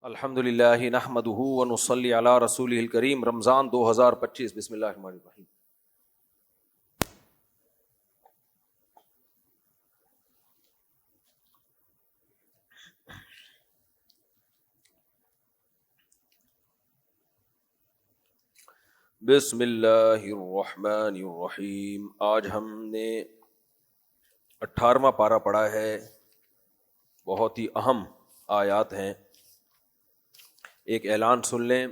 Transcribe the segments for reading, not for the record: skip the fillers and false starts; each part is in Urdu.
الحمدللہ نحمدہ ونصلی علی رسولہ الکریم۔ رمضان 2025۔ بسم اللہ الرحمن الرحیم۔ بسم اللہ الرحمن الرحیم۔ آج ہم نے 18واں پارہ پڑھا ہے، بہت ہی اہم آیات ہیں۔ ایک اعلان سن لیں،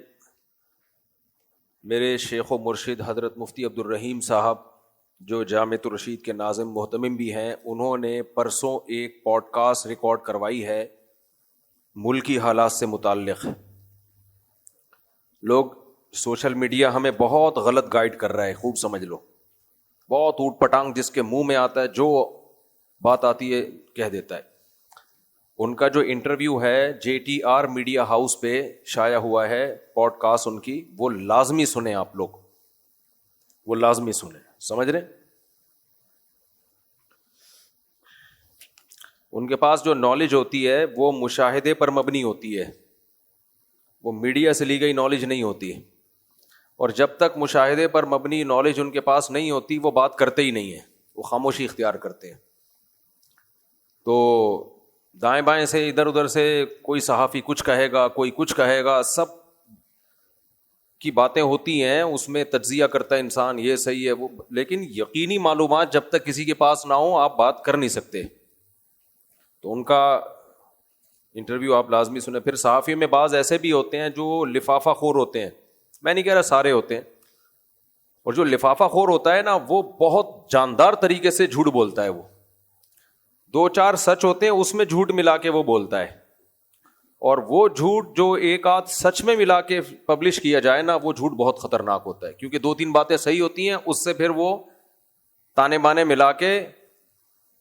میرے شیخ و مرشد حضرت مفتی عبد الرحیم صاحب جو جامعۃ الرشید کے ناظم محتمم بھی ہیں، انہوں نے پرسوں ایک پوڈ کاسٹ ریکارڈ کروائی ہے ملکی حالات سے متعلق۔ لوگ سوشل میڈیا ہمیں بہت غلط گائیڈ کر رہا ہے، خوب سمجھ لو، بہت اوٹ پٹانگ جس کے منہ میں آتا ہے، جو بات آتی ہے کہہ دیتا ہے۔ ان کا جو انٹرویو ہے JTR میڈیا ہاؤس پہ شائع ہوا ہے، پوڈ کاسٹ ان کی، وہ لازمی سنیں آپ لوگ، وہ لازمی سنیں، سمجھ رہے؟ ان کے پاس جو نالج ہوتی ہے وہ مشاہدے پر مبنی ہوتی ہے، وہ میڈیا سے لی گئی نالج نہیں ہوتی، اور جب تک مشاہدے پر مبنی نالج ان کے پاس نہیں ہوتی وہ بات کرتے ہی نہیں ہیں، وہ خاموشی اختیار کرتے ہیں۔ تو دائیں بائیں سے ادھر ادھر سے کوئی صحافی کچھ کہے گا، کوئی کچھ کہے گا، سب کی باتیں ہوتی ہیں، اس میں تجزیہ کرتا ہے انسان، یہ صحیح ہے وہ، لیکن یقینی معلومات جب تک کسی کے پاس نہ ہو آپ بات کر نہیں سکتے۔ تو ان کا انٹرویو آپ لازمی سنیں۔ پھر صحافی میں بعض ایسے بھی ہوتے ہیں جو لفافہ خور ہوتے ہیں، میں نہیں کہہ رہا سارے ہوتے ہیں، اور جو لفافہ خور ہوتا ہے نا وہ بہت جاندار طریقے سے جھوٹ بولتا ہے، وہ دو چار سچ ہوتے ہیں اس میں جھوٹ ملا کے وہ بولتا ہے، اور وہ جھوٹ جو ایک آدھ سچ میں ملا کے پبلش کیا جائے نا وہ جھوٹ بہت خطرناک ہوتا ہے، کیونکہ دو تین باتیں صحیح ہوتی ہیں اس سے پھر وہ تانے بانے ملا کے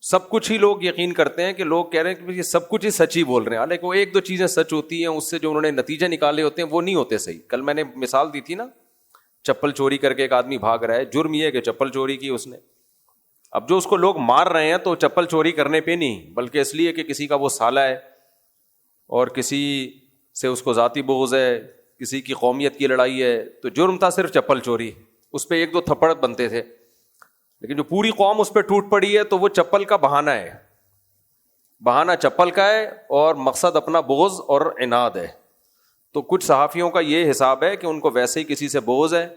سب کچھ ہی لوگ یقین کرتے ہیں کہ لوگ کہہ رہے ہیں کہ یہ سب کچھ ہی سچ ہی بول رہے ہیں، حالانکہ وہ ایک دو چیزیں سچ ہوتی ہیں، اس سے جو انہوں نے نتیجے نکالے ہوتے ہیں وہ نہیں ہوتے صحیح۔ کل میں نے مثال دی تھی نا، چپل چوری کر کے ایک آدمی بھاگ رہا ہے، جرم یہ ہے کہ چپل چوری کی اس نے، اب جو اس کو لوگ مار رہے ہیں تو چپل چوری کرنے پہ نہیں، بلکہ اس لیے کہ کسی کا وہ سالہ ہے اور کسی سے اس کو ذاتی بغض ہے، کسی کی قومیت کی لڑائی ہے، تو جرم تھا صرف چپل چوری، اس پہ ایک دو تھپڑ بنتے تھے، لیکن جو پوری قوم اس پہ ٹوٹ پڑی ہے تو وہ چپل کا بہانہ ہے، بہانہ چپل کا ہے اور مقصد اپنا بغض اور عناد ہے۔ تو کچھ صحافیوں کا یہ حساب ہے کہ ان کو ویسے ہی کسی سے بغض ہے،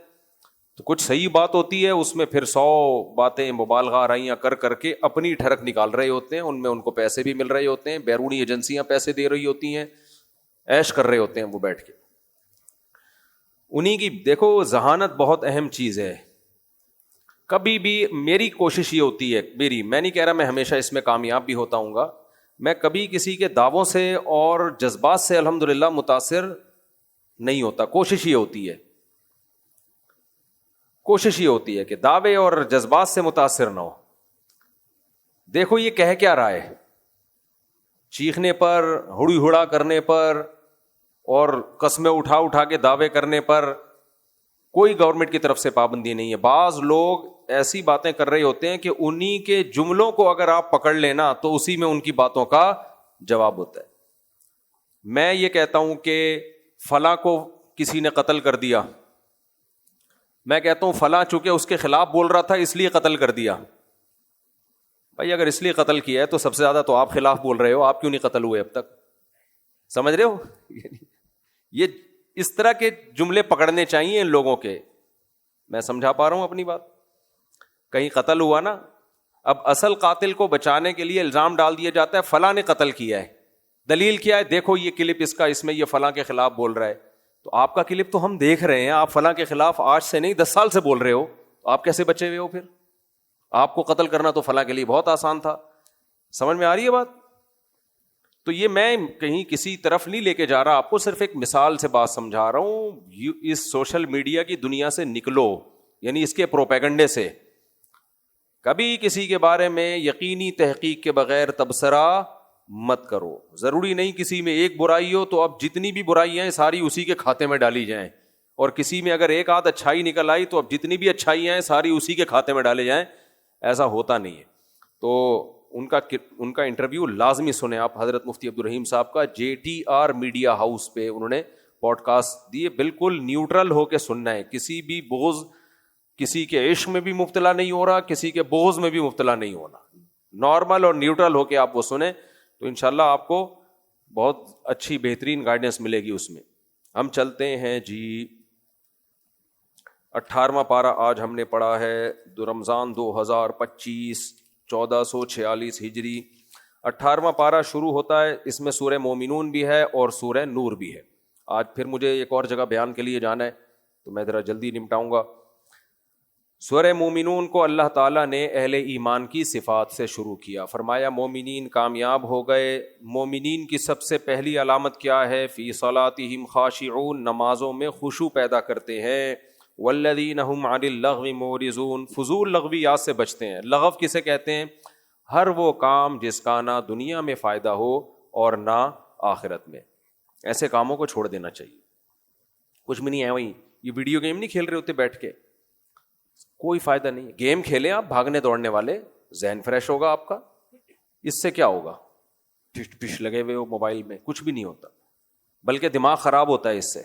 تو کچھ صحیح بات ہوتی ہے اس میں پھر 100 باتیں مبالغہ آرائیاں کر کر کے اپنی ٹھڑک نکال رہے ہوتے ہیں، ان میں ان کو پیسے بھی مل رہے ہوتے ہیں، بیرونی ایجنسیاں پیسے دے رہی ہوتی ہیں، عیش کر رہے ہوتے ہیں وہ بیٹھ کے۔ انہی کی دیکھو ذہانت بہت اہم چیز ہے۔ کبھی بھی میری کوشش یہ ہوتی ہے، میں نہیں کہہ رہا میں ہمیشہ اس میں کامیاب بھی ہوتا ہوں گا، میں کبھی کسی کے دعووں سے اور جذبات سے الحمدللہ متاثر نہیں ہوتا، کوشش یہ ہوتی ہے کہ دعوے اور جذبات سے متاثر نہ ہو۔ دیکھو یہ کہہ کیا رہا ہے، چیخنے پر، ہڑی ہڑا کرنے پر اور قسمیں اٹھا کے دعوے کرنے پر کوئی گورنمنٹ کی طرف سے پابندی نہیں ہے۔ بعض لوگ ایسی باتیں کر رہے ہوتے ہیں کہ انہی کے جملوں کو اگر آپ پکڑ لینا تو اسی میں ان کی باتوں کا جواب ہوتا ہے۔ میں یہ کہتا ہوں کہ فلاں کو کسی نے قتل کر دیا، میں کہتا ہوں فلاں چونکہ اس کے خلاف بول رہا تھا اس لیے قتل کر دیا۔ بھائی اگر اس لیے قتل کیا ہے تو سب سے زیادہ تو آپ خلاف بول رہے ہو، آپ کیوں نہیں قتل ہوئے اب تک؟ سمجھ رہے ہو؟ یہ اس طرح کے جملے پکڑنے چاہیے ان لوگوں کے۔ میں سمجھا پا رہا ہوں اپنی بات؟ کہیں قتل ہوا نا، اب اصل قاتل کو بچانے کے لیے الزام ڈال دیا جاتا ہے فلاں نے قتل کیا ہے، دلیل کیا ہے؟ دیکھو یہ کلپ اس میں یہ فلاں کے خلاف بول رہا ہے، تو آپ کا کلپ تو ہم دیکھ رہے ہیں، آپ فلاں کے خلاف آج سے نہیں 10 سال سے بول رہے ہو، تو آپ کیسے بچے ہوئے ہو؟ پھر آپ کو قتل کرنا تو فلاں کے لیے بہت آسان تھا۔ سمجھ میں آ رہی ہے بات؟ تو یہ میں کہیں کسی طرف نہیں لے کے جا رہا، آپ کو صرف ایک مثال سے بات سمجھا رہا ہوں۔ اس سوشل میڈیا کی دنیا سے نکلو، یعنی اس کے پروپیگنڈے سے۔ کبھی کسی کے بارے میں یقینی تحقیق کے بغیر تبصرہ مت کرو۔ ضروری نہیں کسی میں ایک برائی ہو تو اب جتنی بھی برائیاں ہیں ساری اسی کے کھاتے میں ڈالی جائیں، اور کسی میں اگر ایک آدھ اچھائی نکل آئی تو اب جتنی بھی اچھائیاں ہیں ساری اسی کے کھاتے میں ڈالے جائیں، ایسا ہوتا نہیں ہے۔ تو ان کا انٹرویو لازمی سنیں آپ حضرت مفتی عبدالرحیم صاحب کا, JTR میڈیا ہاؤس پہ انہوں نے پوڈ کاسٹ دیے. بالکل نیوٹرل ہو کے سننا ہے, کسی بھی بغض, کسی کے عشق میں بھی مبتلا نہیں ہو رہا, کسی کے بغض میں بھی مبتلا نہیں ہونا, نارمل اور نیوٹرل ہو کے آپ وہ سنیں تو انشاءاللہ آپ کو بہت اچھی بہترین گائیڈنس ملے گی اس میں. ہم چلتے ہیں جی 18واں پارہ آج ہم نے پڑھا ہے رمضان 2025 1446 ہجری. 18واں پارہ شروع ہوتا ہے, اس میں سورہ مومنون بھی ہے اور سورہ نور بھی ہے. آج پھر مجھے ایک اور جگہ بیان کے لیے جانا ہے تو میں ذرا جلدی نمٹاؤں گا. سورہ مومنون کو اللہ تعالیٰ نے اہل ایمان کی صفات سے شروع کیا. فرمایا مومنین کامیاب ہو گئے. مومنین کی سب سے پہلی علامت کیا ہے؟ فی صلاتہم خاشعون, نمازوں میں خشوع پیدا کرتے ہیں. والذین هم عن اللغو معرضون, فضول لغویات سے بچتے ہیں. لغو کسے کہتے ہیں؟ ہر وہ کام جس کا نہ دنیا میں فائدہ ہو اور نہ آخرت میں. ایسے کاموں کو چھوڑ دینا چاہیے. کچھ بھی نہیں ہے وہیں, یہ ویڈیو گیم نہیں کھیل رہے ہوتے بیٹھ کے, کوئی فائدہ نہیں. گیم کھیلیں آپ بھاگنے دوڑنے والے, ذہن فریش ہوگا آپ کا. اس سے کیا ہوگا؟ ٹش پش لگے ہوئے ہو موبائل میں, کچھ بھی نہیں ہوتا, بلکہ دماغ خراب ہوتا ہے اس سے.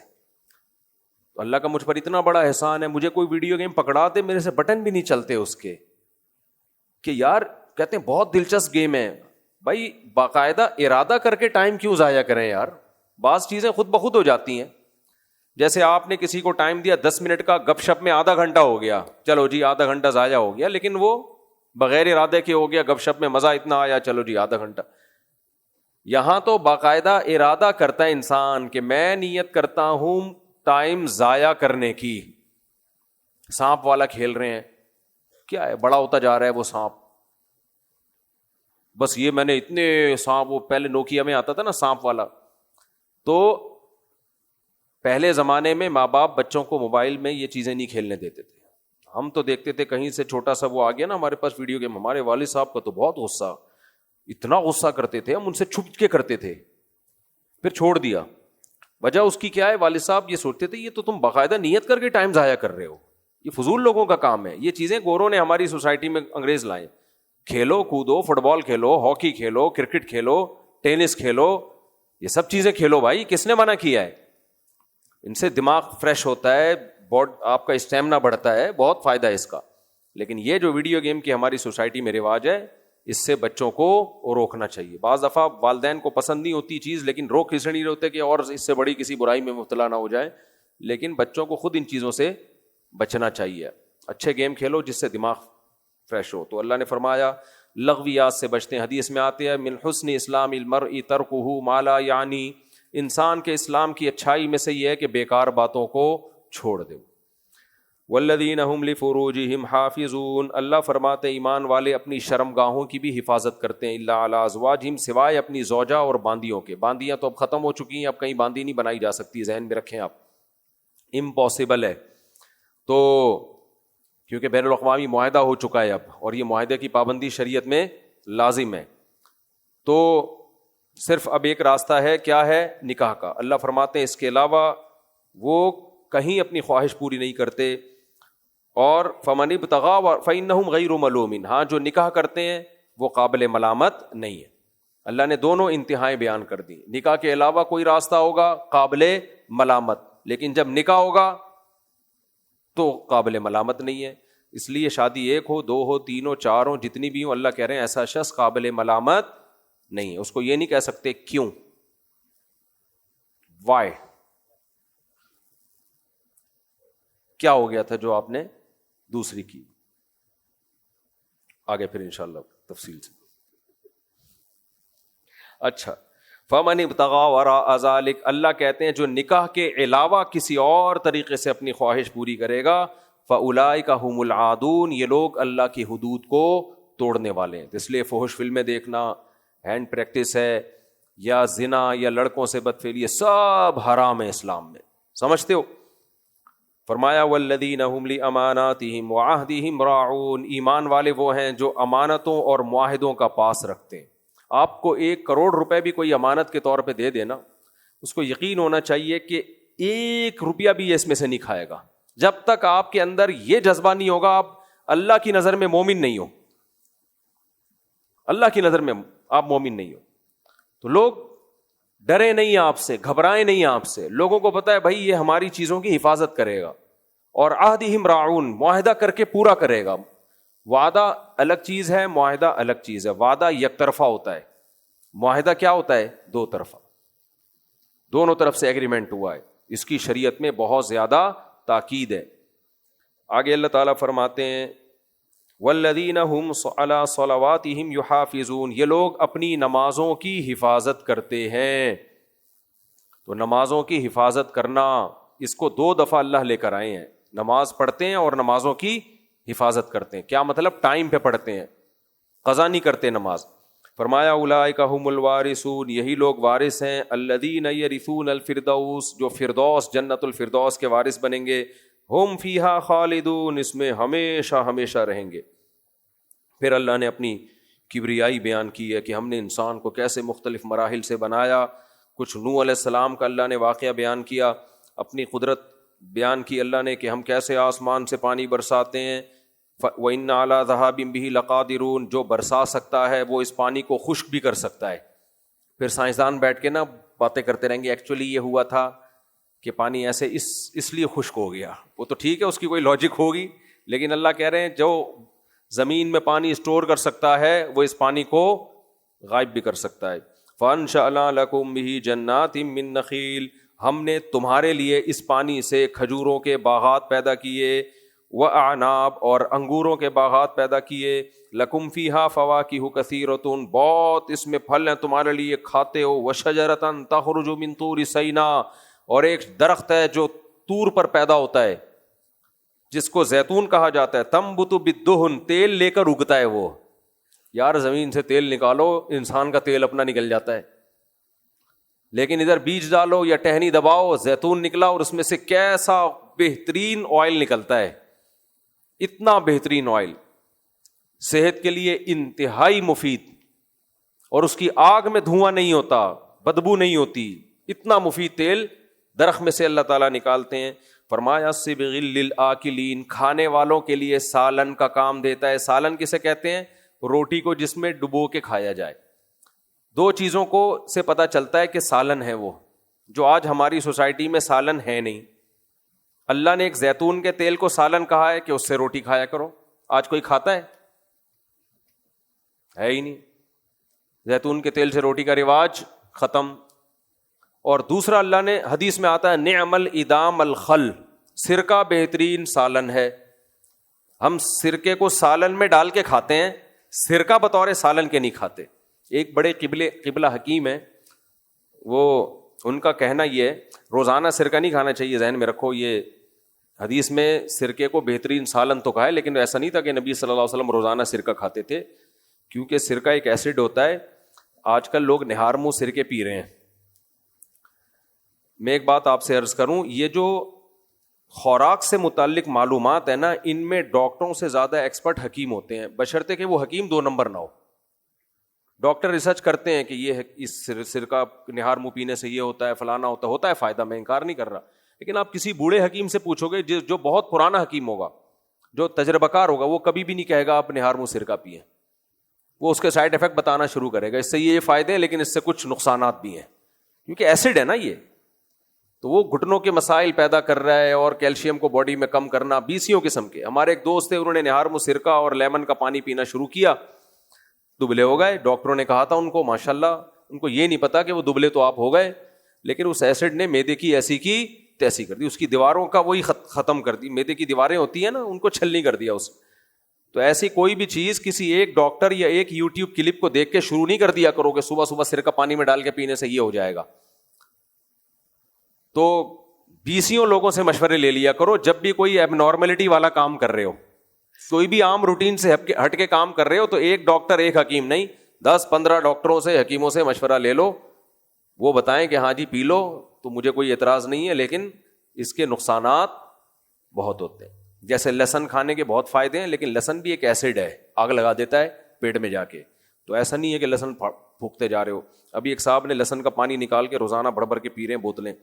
تو اللہ کا مجھ پر اتنا بڑا احسان ہے, مجھے کوئی ویڈیو گیم پکڑا دے, میرے سے بٹن بھی نہیں چلتے اس کے, کہ یار کہتے ہیں بہت دلچسپ گیم ہے. بھائی باقاعدہ ارادہ کر کے ٹائم کیوں ضائع کریں یار, بعض چیزیں خود بخود ہو جاتی ہیں. جیسے آپ نے کسی کو ٹائم دیا 10 منٹ کا, گپ شپ میں آدھا گھنٹہ ہو گیا, چلو جی آدھا گھنٹہ ضائع ہو گیا, لیکن وہ بغیر ارادے کے ہو گیا, گپ شپ میں مزہ اتنا آیا, چلو جی آدھا گھنٹہ. یہاں تو باقاعدہ ارادہ کرتا ہے انسان کہ میں نیت کرتا ہوں ٹائم ضائع کرنے کی. سانپ والا کھیل رہے ہیں, کیا ہے, بڑا ہوتا جا رہا ہے وہ سانپ. بس یہ میں نے اتنے سانپ, وہ پہلے نوکیا میں آتا تھا نا سانپ والا, تو پہلے زمانے میں ماں باپ بچوں کو موبائل میں یہ چیزیں نہیں کھیلنے دیتے تھے. ہم تو دیکھتے تھے کہیں سے چھوٹا سا وہ آ گیا نا ہمارے پاس ویڈیو گیم, ہمارے والد صاحب کا تو بہت غصہ, اتنا غصہ کرتے تھے, ہم ان سے چھپ کے کرتے تھے, پھر چھوڑ دیا. وجہ اس کی کیا ہے؟ والد صاحب یہ سوچتے تھے یہ تو تم باقاعدہ نیت کر کے ٹائم ضائع کر رہے ہو, یہ فضول لوگوں کا کام ہے. یہ چیزیں گوروں نے ہماری سوسائٹی میں انگریز لائے. کھیلو کودو, فٹ بال کھیلو, ہاکی کھیلو, کرکٹ کھیلو, ٹینس کھیلو, یہ سب چیزیں کھیلو بھائی, کس نے منع کیا ہے؟ ان سے دماغ فریش ہوتا ہے, آپ کا اسٹیمنا بڑھتا ہے, بہت فائدہ ہے اس کا. لیکن یہ جو ویڈیو گیم کی ہماری سوسائٹی میں رواج ہے, اس سے بچوں کو روکنا چاہیے. بعض دفعہ والدین کو پسند نہیں ہوتی چیز, لیکن روک اس لیے نہیں ہوتے کہ اور اس سے بڑی کسی برائی میں مبتلا نہ ہو جائے. لیکن بچوں کو خود ان چیزوں سے بچنا چاہیے. اچھے گیم کھیلو جس سے دماغ فریش ہو. تو اللہ نے فرمایا لغویات سے بچتے ہیں. حدیث میں آتے ہیں من حسن اسلام المرء ترکہ ما لا یعنی, انسان کے اسلام کی اچھائی میں سے یہ ہے کہ بیکار باتوں کو چھوڑ دے. والذین هم لفروجہم حافظون, اللہ فرماتے ایمان والے اپنی شرمگاہوں کی بھی حفاظت کرتے ہیں. الا علی ازواجہم, سوائے اپنی زوجہ اور باندیوں کے. باندیاں تو اب ختم ہو چکی ہیں, اب کہیں باندی نہیں بنائی جا سکتی, ذہن میں رکھیں آپ, امپاسبل ہے. تو کیونکہ بین الاقوامی معاہدہ ہو چکا ہے اب, اور یہ معاہدے کی پابندی شریعت میں لازم ہے. تو صرف اب ایک راستہ ہے, کیا ہے؟ نکاح کا. اللہ فرماتے ہیں اس کے علاوہ وہ کہیں اپنی خواہش پوری نہیں کرتے. اور فمن ابتغى فإنهم غیر ملومین, ہاں جو نکاح کرتے ہیں وہ قابل ملامت نہیں ہے. اللہ نے دونوں انتہائیں بیان کر دی. نکاح کے علاوہ کوئی راستہ ہوگا قابل ملامت, لیکن جب نکاح ہوگا تو قابل ملامت نہیں ہے. اس لیے شادی ایک ہو, دو ہو, تین ہو, چار ہو, جتنی بھی ہو, اللہ کہہ رہے ہیں ایسا شخص قابل ملامت نہیں ہے. اس کو یہ نہیں کہہ سکتے کیوں, وائی, کیا ہو گیا تھا جو آپ نے دوسری کی. آگے پھر انشاءاللہ تفصیل سے. اچھا, فمن ابتغى وراء ذلك, اللہ کہتے ہیں جو نکاح کے علاوہ کسی اور طریقے سے اپنی خواہش پوری کرے گا, فاولئک هم العادون, یہ لوگ اللہ کی حدود کو توڑنے والے ہیں. اس لیے فحش فلمیں دیکھنا, ہینڈ پریکٹس ہے, یا زنا, یا لڑکوں سے بدفعلی, یہ سب حرام ہے اسلام میں, سمجھتے ہو. فرمایا والذین هم لاماناتہم وعہدہم راعون, ایمان والے وہ ہیں جو امانتوں اور معاہدوں کا پاس رکھتے ہیں. آپ کو 1 کروڑ روپے بھی کوئی امانت کے طور پہ دے دینا, اس کو یقین ہونا چاہیے کہ 1 روپیہ بھی یہ اس میں سے نہیں کھائے گا. جب تک آپ کے اندر یہ جذبہ نہیں ہوگا, آپ اللہ کی نظر میں مومن نہیں ہو. اللہ کی نظر میں آپ مومن نہیں ہو. تو لوگ ڈرے نہیں آپ سے, گھبرائے نہیں آپ سے, لوگوں کو پتا ہے بھائی یہ ہماری چیزوں کی حفاظت کرے گا, اور عہدہم راعون, معاہدہ کر کے پورا کرے گا. وعدہ الگ چیز ہے, معاہدہ الگ چیز ہے. وعدہ یک طرفہ ہوتا ہے, معاہدہ کیا ہوتا ہے؟ دو طرفہ, دونوں طرف سے ایگریمنٹ ہوا ہے. اس کی شریعت میں بہت زیادہ تاکید ہے. آگے اللہ تعالیٰ فرماتے ہیں والذین هم علی صلواتہم یحافظون, یہ لوگ اپنی نمازوں کی حفاظت کرتے ہیں. تو نمازوں کی حفاظت کرنا, اس کو 2 دفعہ اللہ لے کر آئے ہیں. نماز پڑھتے ہیں اور نمازوں کی حفاظت کرتے ہیں. کیا مطلب؟ ٹائم پہ پڑھتے ہیں, قضا نہیں کرتے نماز. فرمایا اولئک هم الوارثون, یہی لوگ وارث ہیں. الذین یرثون الفردوس, جو فردوس جنت الفردوس کے وارث بنیں گے. ہم فیہا خالدون, اس میں ہمیشہ ہمیشہ رہیں گے. پھر اللہ نے اپنی کبریائی بیان کی ہے کہ ہم نے انسان کو کیسے مختلف مراحل سے بنایا. کچھ نوح علیہ السلام کا اللہ نے واقعہ بیان کیا, اپنی قدرت بیان کی اللہ نے کہ ہم کیسے آسمان سے پانی برساتے ہیں. وَإِنَّ عَلَىٰ ذَهَابٍ بِهِ لَقَادِرُونَ, جو برسا سکتا ہے وہ اس پانی کو خشک بھی کر سکتا ہے. پھر سائنسدان بیٹھ کے نا باتیں کرتے رہیں گے, ایکچولی یہ ہوا تھا کہ پانی ایسے اس لیے خشک ہو گیا. وہ تو ٹھیک ہے, اس کی کوئی لاجک ہوگی, لیکن اللہ کہہ رہے ہیں جو زمین میں پانی اسٹور کر سکتا ہے وہ اس پانی کو غائب بھی کر سکتا ہے. فَأَنشَأْنَا لَكُم بِهِ جَنَّاتٍ مِّن نَخِيلٍ, ہم نے تمہارے لیے اس پانی سے کھجوروں کے باغات پیدا کیے. وَأَعْنَابٍ, اور انگوروں کے باغات پیدا کیے. لَكُمْ فِيهَا فَوَاكِهُ كَثِيرَةٌ, بہت اس میں پھل ہیں تمہارے لیے, کھاتے ہو. وَشَجَرَةً تَخْرُجُ مِن طُورِ سَيْنَاءَ, اور ایک درخت ہے جو طور پر پیدا ہوتا ہے جس کو زیتون کہا جاتا ہے. تنبت بالدہن, تیل لے کر اگتا ہے وہ. یار زمین سے تیل نکالو, انسان کا تیل اپنا نکل جاتا ہے, لیکن ادھر بیج ڈالو یا ٹہنی دباؤ, زیتون نکلا, اور اس میں سے کیسا بہترین آئل نکلتا ہے. اتنا بہترین آئل, صحت کے لیے انتہائی مفید, اور اس کی آگ میں دھواں نہیں ہوتا, بدبو نہیں ہوتی. اتنا مفید تیل درخت میں سے اللہ تعالیٰ نکالتے ہیں. فرمایا صبغ للآکلین, کھانے والوں کے لیے سالن کا کام دیتا ہے. سالن کسے کہتے ہیں؟ روٹی کو جس میں ڈبو کے کھایا جائے. 2 چیزوں کو سے پتہ چلتا ہے کہ سالن ہے وہ, جو آج ہماری سوسائٹی میں سالن ہے نہیں. اللہ نے ایک زیتون کے تیل کو سالن کہا ہے کہ اس سے روٹی کھایا کرو. آج کوئی کھاتا ہے ہی نہیں. زیتون کے تیل سے روٹی کا رواج ختم. اور دوسرا اللہ نے حدیث میں آتا ہے نعم الادام الخل, سرکہ بہترین سالن ہے. ہم سرکے کو سالن میں ڈال کے کھاتے ہیں, سرکہ بطور سالن کے نہیں کھاتے. ایک بڑے قبلہ حکیم ہیں, وہ ان کا کہنا یہ ہے روزانہ سرکہ نہیں کھانا چاہیے. ذہن میں رکھو, یہ حدیث میں سرکے کو بہترین سالن تو کہا ہے, لیکن ایسا نہیں تھا کہ نبی صلی اللہ علیہ وسلم روزانہ سرکہ کھاتے تھے, کیونکہ سرکہ ایک ایسڈ ہوتا ہے. آج کل لوگ نہار منہ سرکے پی رہے ہیں. میں ایک بات آپ سے عرض کروں, یہ جو خوراک سے متعلق معلومات ہے نا, ان میں ڈاکٹروں سے زیادہ ایکسپرٹ حکیم ہوتے ہیں, بشرطے کہ وہ حکیم 2 نمبر نہ ہو. ڈاکٹر ریسرچ کرتے ہیں کہ یہ اس سرکہ نہار منہ پینے سے یہ ہوتا ہے, فلانا ہوتا ہے فائدہ, میں انکار نہیں کر رہا. لیکن آپ کسی بوڑھے حکیم سے پوچھو گے جو بہت پرانا حکیم ہوگا, جو تجربہ کار ہوگا, وہ کبھی بھی نہیں کہے گا آپ نہار منہ سرکہ پئیں. وہ اس کے سائڈ افیکٹ بتانا شروع کرے گا, اس سے یہ فائدے ہیں لیکن اس سے کچھ نقصانات بھی ہیں, کیونکہ ایسڈ ہے نا یہ. تو وہ گھٹنوں کے مسائل پیدا کر رہا ہے, اور کیلشیم کو باڈی میں کم کرنا, 20 قسم کے. ہمارے ایک دوست تھے, انہوں نے نہار منہ سرکہ اور لیمن کا پانی پینا شروع کیا, دبلے ہو گئے. ڈاکٹروں نے کہا تھا ان کو ماشاءاللہ, ان کو یہ نہیں پتا کہ وہ دبلے تو آپ ہو گئے, لیکن اس ایسڈ نے معدے کی ایسی کی تیسی کر دی, اس کی دیواروں کا وہی ختم کر دی. معدے کی دیواریں ہوتی ہیں نا, ان کو چھلنی کر دیا اس. تو ایسی کوئی بھی چیز کسی ایک ڈاکٹر یا ایک یوٹیوب کلپ کو دیکھ کے شروع نہیں کر دیا کرو کہ صبح صبح سرکہ پانی میں ڈال کے پینے سے یہ ہو جائے گا. تو 20 لوگوں سے مشورے لے لیا کرو جب بھی کوئی ایب نارملٹی والا کام کر رہے ہو, کوئی بھی عام روٹین سے ہٹ کے کام کر رہے ہو, تو ایک ڈاکٹر ایک حکیم نہیں, 10-15 ڈاکٹروں سے حکیموں سے مشورہ لے لو, وہ بتائیں کہ ہاں جی پی لو, تو مجھے کوئی اعتراض نہیں ہے. لیکن اس کے نقصانات بہت ہوتے ہیں. جیسے لہسن کھانے کے بہت فائدے ہیں, لیکن لہسن بھی ایک ایسڈ ہے, آگ لگا دیتا ہے پیٹ میں جا کے. تو ایسا نہیں ہے کہ لہسن پھونکتے جا رہے ہو. ابھی ایک صاحب نے لہسن کا پانی نکال کے روزانہ بھر بھر کے پی رہے ہیں بوتلیں.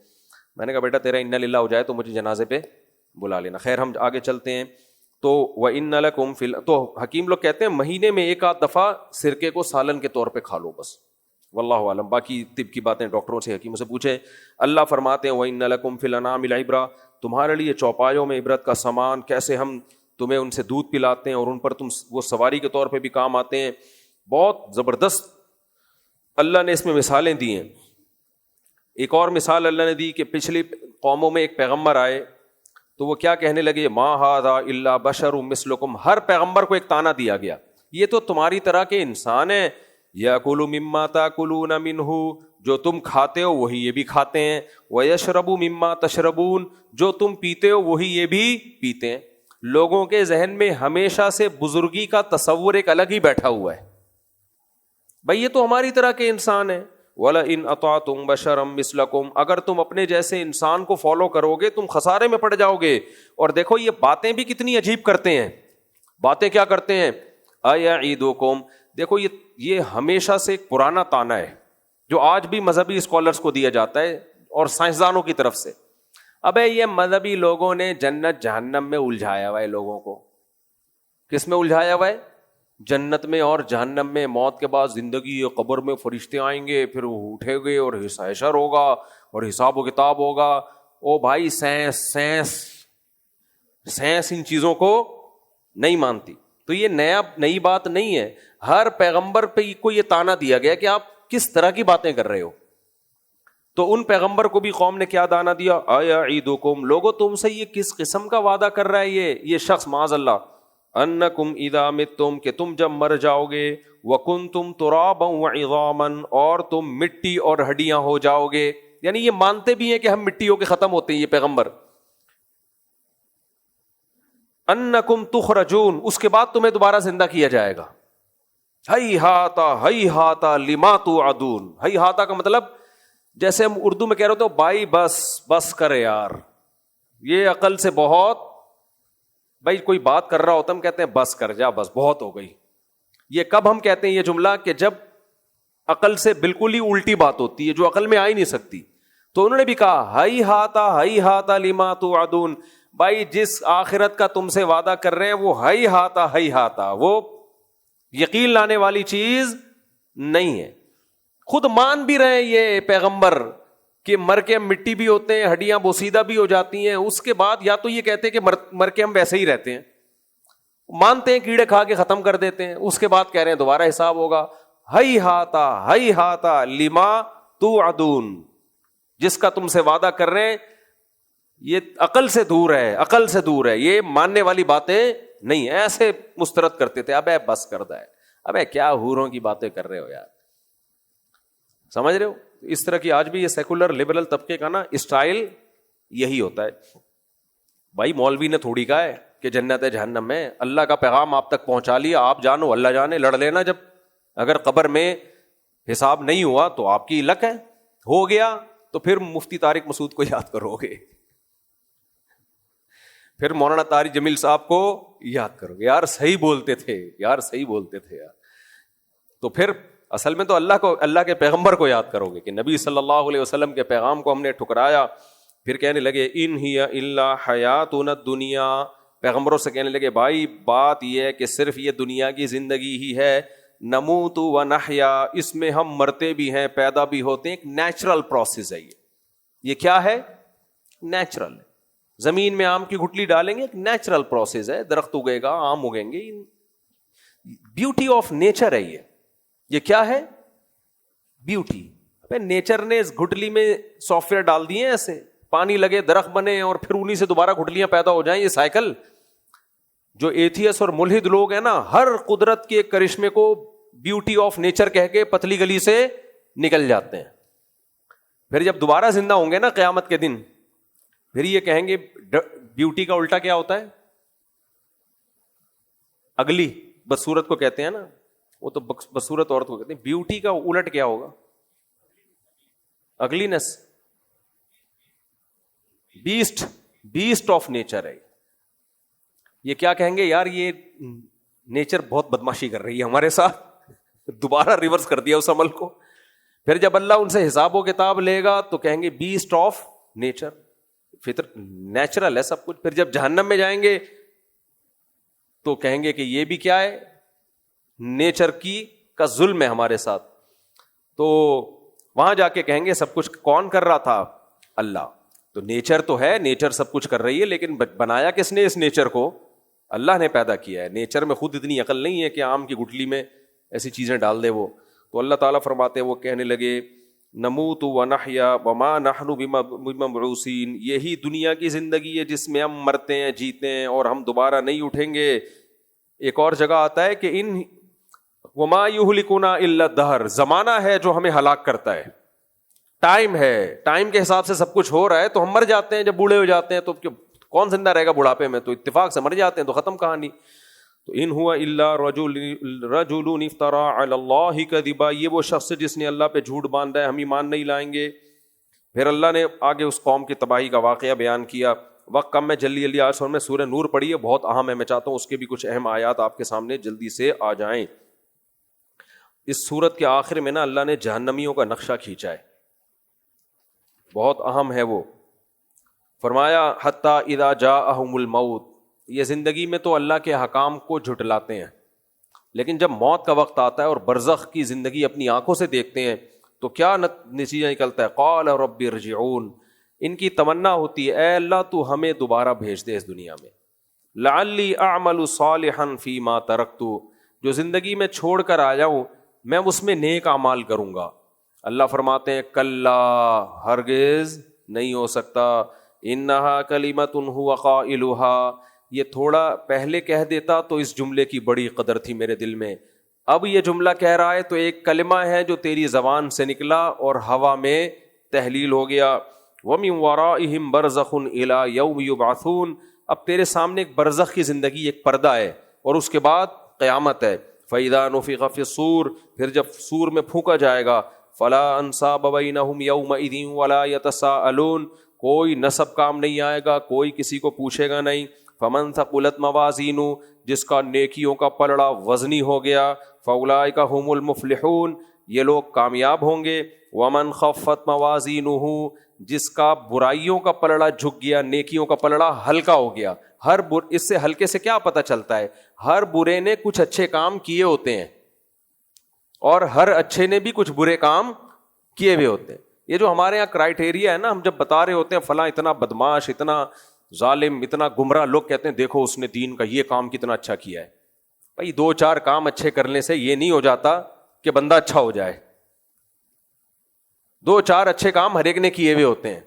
میں نے کہا بیٹا تیرا انا للہ ہو جائے تو مجھے جنازے پہ بلا لینا. خیر ہم آگے چلتے ہیں. تو وَإِنَّ لَكُمْ فِي تو حکیم لوگ کہتے ہیں مہینے میں ایک آدھ دفعہ سرکے کو سالن کے طور پہ کھا لو بس، واللہ عالم، باقی طب کی باتیں ڈاکٹروں سے حکیموں سے پوچھیں۔ اللہ فرماتے ہیں وَإِنَّ لَكُمْ فِي الْأَنْعَامِ الْعِبْرَةَ، تمہارے لیے چوپایوں میں عبرت کا سامان، کیسے ہم تمہیں ان سے دودھ پلاتے ہیں اور ان پر تم وہ سواری کے طور پہ بھی کام آتے ہیں۔ بہت زبردست اللہ نے اس میں مثالیں دی ہیں۔ ایک اور مثال اللہ نے دی کہ پچھلی قوموں میں ایک پیغمبر آئے تو وہ کیا کہنے لگے، ما ھذا الا بشر مثلکم، ہر پیغمبر کو ایک طعنہ دیا گیا، یہ تو تمہاری طرح کے انسان ہیں، یاکل مما تاکلون منہ، جو تم کھاتے ہو وہی یہ بھی کھاتے ہیں، ویشرب مما تشربون، جو تم پیتے ہو وہی یہ بھی پیتے ہیں۔ لوگوں کے ذہن میں ہمیشہ سے بزرگی کا تصور ایک الگ ہی بیٹھا ہوا ہے، بھئی یہ تو ہماری طرح کے انسان ہیں۔ وَلَئِنْ أَطَعْتُمْ بَشَرًا مِثْلَكُمْ، اگر تم اپنے جیسے انسان کو فالو کرو گے تم خسارے میں پڑ جاؤ گے۔ اور دیکھو یہ باتیں بھی کتنی عجیب کرتے ہیں، باتیں کیا کرتے ہیں، أَيَعِدُكُمْ، دیکھو یہ ہمیشہ سے ایک پرانا طعنہ ہے جو آج بھی مذہبی اسکالرز کو دیا جاتا ہے اور سائنسدانوں کی طرف سے۔ ابے یہ مذہبی لوگوں نے جنت جہنم میں الجھایا ہوا ہے لوگوں کو۔ کس میں الجھایا ہوا ہے؟ جنت میں اور جہنم میں، موت کے بعد زندگی، قبر میں فرشتے آئیں گے، پھر وہ اٹھے گے اور حشر ہوگا اور حساب و کتاب ہوگا۔ او بھائی سائنس ان چیزوں کو نہیں مانتی، تو یہ نئی بات نہیں ہے۔ ہر پیغمبر پہ کو یہ طعنہ دیا گیا کہ آپ کس طرح کی باتیں کر رہے ہو۔ تو ان پیغمبر کو بھی قوم نے کیا دانا دیا، اَیَعِدُکُم، لوگو تم سے یہ کس قسم کا وعدہ کر رہا ہے یہ شخص، معاذ اللہ، انکم اذا متم، کہ تم جب مر جاؤ گے، وکنتم ترابا وعظاما، اور تم مٹی اور ہڈیاں ہو جاؤ گے، یعنی یہ مانتے بھی ہیں کہ ہم مٹی ہو کے ختم ہوتے ہیں یہ پیغمبر۔ انکم تخرجون، اس کے بعد تمہیں دوبارہ زندہ کیا جائے گا۔ ہیہاتا لما توعدون، ہیہاتا کا مطلب جیسے ہم اردو میں کہہ رہے ہوتے بھائی بس کرے یار، یہ عقل سے بہت، بھائی کوئی بات کر رہا ہوتا ہم کہتے ہیں بس کر جا، بس بہت ہو گئی۔ یہ کب ہم کہتے ہیں یہ جملہ، کہ جب عقل سے بالکل ہی الٹی بات ہوتی ہے جو عقل میں آ ہی نہیں سکتی۔ تو انہوں نے بھی کہا ہیہاتا لما توعدون، بھائی جس آخرت کا تم سے وعدہ کر رہے ہیں وہ ہیہاتا، وہ یقین لانے والی چیز نہیں ہے۔ خود مان بھی رہے یہ پیغمبر کہ مر کے ہم مٹی بھی ہوتے ہیں، ہڈیاں بوسیدہ بھی ہو جاتی ہیں، اس کے بعد یا تو یہ کہتے ہیں کہ مر کے ہم ویسے ہی رہتے ہیں، مانتے ہیں کیڑے کھا کے ختم کر دیتے ہیں، اس کے بعد کہہ رہے ہیں دوبارہ حساب ہوگا۔ ہیہاتا لما توعدون، جس کا تم سے وعدہ کر رہے ہیں یہ عقل سے دور ہے، یہ ماننے والی باتیں نہیں، ایسے مسترد کرتے تھے۔ ابے بس کردہ ہے، ابے کیا حوروں کی باتیں کر رہے ہو یار، سمجھ رہے ہو؟ اس طرح کی آج بھی یہ سیکولر لبرل طبقے کا نا اسٹائل یہی ہوتا ہے۔ بھائی مولوی نے تھوڑی کہا ہے کہ جنت ہے جہنم میں، اللہ کا پیغام آپ تک پہنچا لیا، آپ جانو اللہ جانے، لڑ لینا جب اگر قبر میں حساب نہیں ہوا تو آپ کی لک ہے، ہو گیا تو پھر مفتی طارق مسعود کو یاد کرو گے، پھر مولانا طارق جمیل صاحب کو یاد کرو گے، یار صحیح بولتے تھے یار۔ تو پھر اصل میں تو اللہ کے پیغمبر کو یاد کرو گے کہ نبی صلی اللہ علیہ وسلم کے پیغام کو ہم نے ٹھکرایا۔ پھر کہنے لگے ان ہی الا حیاتنا الدنیا، پیغمبروں سے کہنے لگے بھائی بات یہ ہے کہ صرف یہ دنیا کی زندگی ہی ہے، نموت و نحیا، اس میں ہم مرتے بھی ہیں پیدا بھی ہوتے ہیں، ایک نیچرل پروسیس ہے یہ کیا ہے؟ نیچرل ہے۔ زمین میں آم کی گٹلی ڈالیں گے، ایک نیچرل پروسیس ہے، درخت اگے گا، آم اگیں گے، بیوٹی آف نیچر ہے یہ کیا ہے؟ بیوٹی۔ نیچر نے اس گٹلی میں سافٹ ویئر ڈال دیے ایسے، پانی لگے درخت بنے اور پھر انہی سے دوبارہ گٹلیاں پیدا ہو جائیں، یہ سائیکل۔ جو ایتھیس اور ملحد لوگ ہیں نا، ہر قدرت کے کرشمے کو بیوٹی آف نیچر کہہ کے پتلی گلی سے نکل جاتے ہیں۔ پھر جب دوبارہ زندہ ہوں گے نا قیامت کے دن، پھر یہ کہیں گے بیوٹی کا الٹا کیا ہوتا ہے؟ اگلی بدصورت کو کہتے ہیں نا، وہ تو بدصورت عورت کو کہتے ہیں، بیوٹی کا الٹ کیا ہوگا؟ اگلینس، بیسٹ آف نیچر ہے یہ۔ کیا کہیں گے یار یہ نیچر بہت بدماشی کر رہی ہے ہمارے ساتھ، دوبارہ ریورس کر دیا اس عمل کو۔ پھر جب اللہ ان سے حساب و کتاب لے گا تو کہیں گے بیسٹ آف نیچر، فطر نیچرل ہے سب کچھ۔ پھر جب جہنم میں جائیں گے تو کہیں گے کہ یہ بھی کیا ہے, نیچر کا ظلم ہے ہمارے ساتھ. تو وہاں جا کے کہیں گے سب کچھ کون کر رہا تھا؟ اللہ. تو نیچر تو ہے, نیچر سب کچھ کر رہی ہے, لیکن بنایا کس نے اس نیچر کو؟ اللہ نے پیدا کیا ہے. نیچر میں خود اتنی عقل نہیں ہے کہ آم کی گٹلی میں ایسی چیزیں ڈال دے وہ. تو اللہ تعالیٰ فرماتے ہیں, وہ کہنے لگے نموت ونحیا وما نحن بمبعوثین, یہی دنیا کی زندگی ہے جس میں ہم مرتے ہیں, جیتے ہیں, اور ہم دوبارہ نہیں اٹھیں گے. ایک اور جگہ آتا ہے کہ ان وما یہلکنا الا الدہر, زمانہ ہے جو ہمیں ہلاک کرتا ہے, ٹائم ہے, ٹائم کے حساب سے سب کچھ ہو رہا ہے. تو ہم مر جاتے ہیں جب بوڑھے ہو جاتے ہیں, تو کون زندہ رہے گا بڑھاپے میں؟ تو اتفاق سے مر جاتے ہیں, تو ختم کہانی. تو ان ہوا الا رجل افترى علی اللہ کذبا, یہ وہ شخص ہے جس نے اللہ پہ جھوٹ باندھا ہے, ہم ایمان نہیں لائیں گے. پھر اللہ نے آگے اس قوم کی تباہی کا واقعہ بیان کیا. وقت کم میں جلدی آج میں سورہ نور پڑھی ہے, بہت اہم ہے, میں چاہتا ہوں اس کے بھی کچھ اہم آیات آپ کے سامنے جلدی سے آ جائیں. اس سورت کے آخر میں نا اللہ نے جہنمیوں کا نقشہ کھینچا ہے, بہت اہم ہے وہ. فرمایا حتی اذا جاءہم الموت, یہ زندگی میں تو اللہ کے احکام کو جھٹلاتے ہیں, لیکن جب موت کا وقت آتا ہے اور برزخ کی زندگی اپنی آنکھوں سے دیکھتے ہیں تو کیا نتیجہ نکلتا ہے؟ قال رب ارجعون, ان کی تمنا ہوتی ہے اے اللہ تو ہمیں دوبارہ بھیج دے اس دنیا میں. لعلی اعمل صالحا فیما ترکت, جو زندگی میں چھوڑ کر آیا ہوں میں اس میں نیک اعمال کروں گا. اللہ فرماتے ہیں کلا, ہرگز نہیں ہو سکتا. انہا کلمۃ هو قائلها, یہ تھوڑا پہلے کہہ دیتا تو اس جملے کی بڑی قدر تھی میرے دل میں. اب یہ جملہ کہہ رہا ہے تو ایک کلمہ ہے جو تیری زبان سے نکلا اور ہوا میں تحلیل ہو گیا. وَمِن وَرَائِهِمْ بَرْزَخٌ إِلَىٰ يَوْمِ يُبْعَثُونَ, اب تیرے سامنے ایک برزخ کی زندگی, ایک پردہ ہے, اور اس کے بعد قیامت ہے. فَإِذَا نُفِخَ فِي الصُّورِ, پھر جب سور میں پھونکا جائے گا, فَلَا أَنْسَابَ بَيْنَهُمْ يَوْمَئِذٍ وَلَا يَتَسَاءَلُونَ, کوئی نسب کام نہیں آئے گا, کوئی کسی کو پوچھے گا نہیں. فَمَنْ ثَقُلَتْ مَوَازِينُهُ, جس کا نیکیوں کا پلڑا وزنی ہو گیا, فَأُولَٰئِكَ هُمُ الْمُفْلِحُونَ, یہ لوگ کامیاب ہوں گے. وَمَنْ خَفَّتْ مَوَازِينُهُ, جس کا برائیوں کا پلڑا جھک گیا, نیکیوں کا پلڑا ہلکا ہو گیا. اس سے ہلکے سے کیا پتہ چلتا ہے؟ ہر برے نے کچھ اچھے کام کیے ہوتے ہیں, اور ہر اچھے نے بھی کچھ برے کام کیے ہوئے ہوتے ہیں. یہ جو ہمارے یہاں کرائٹیریا ہے نا, ہم جب بتا رہے ہوتے ہیں فلاں اتنا بدماش, اتنا ظالم, اتنا گمراہ, لوگ کہتے ہیں دیکھو اس نے دین کا یہ کام کتنا اچھا کیا ہے. بھائی 2-4 کام اچھے کرنے سے یہ نہیں ہو جاتا کہ بندہ اچھا ہو جائے. 2-4 اچھے کام ہر ایک نے کیے ہوئے ہوتے ہیں,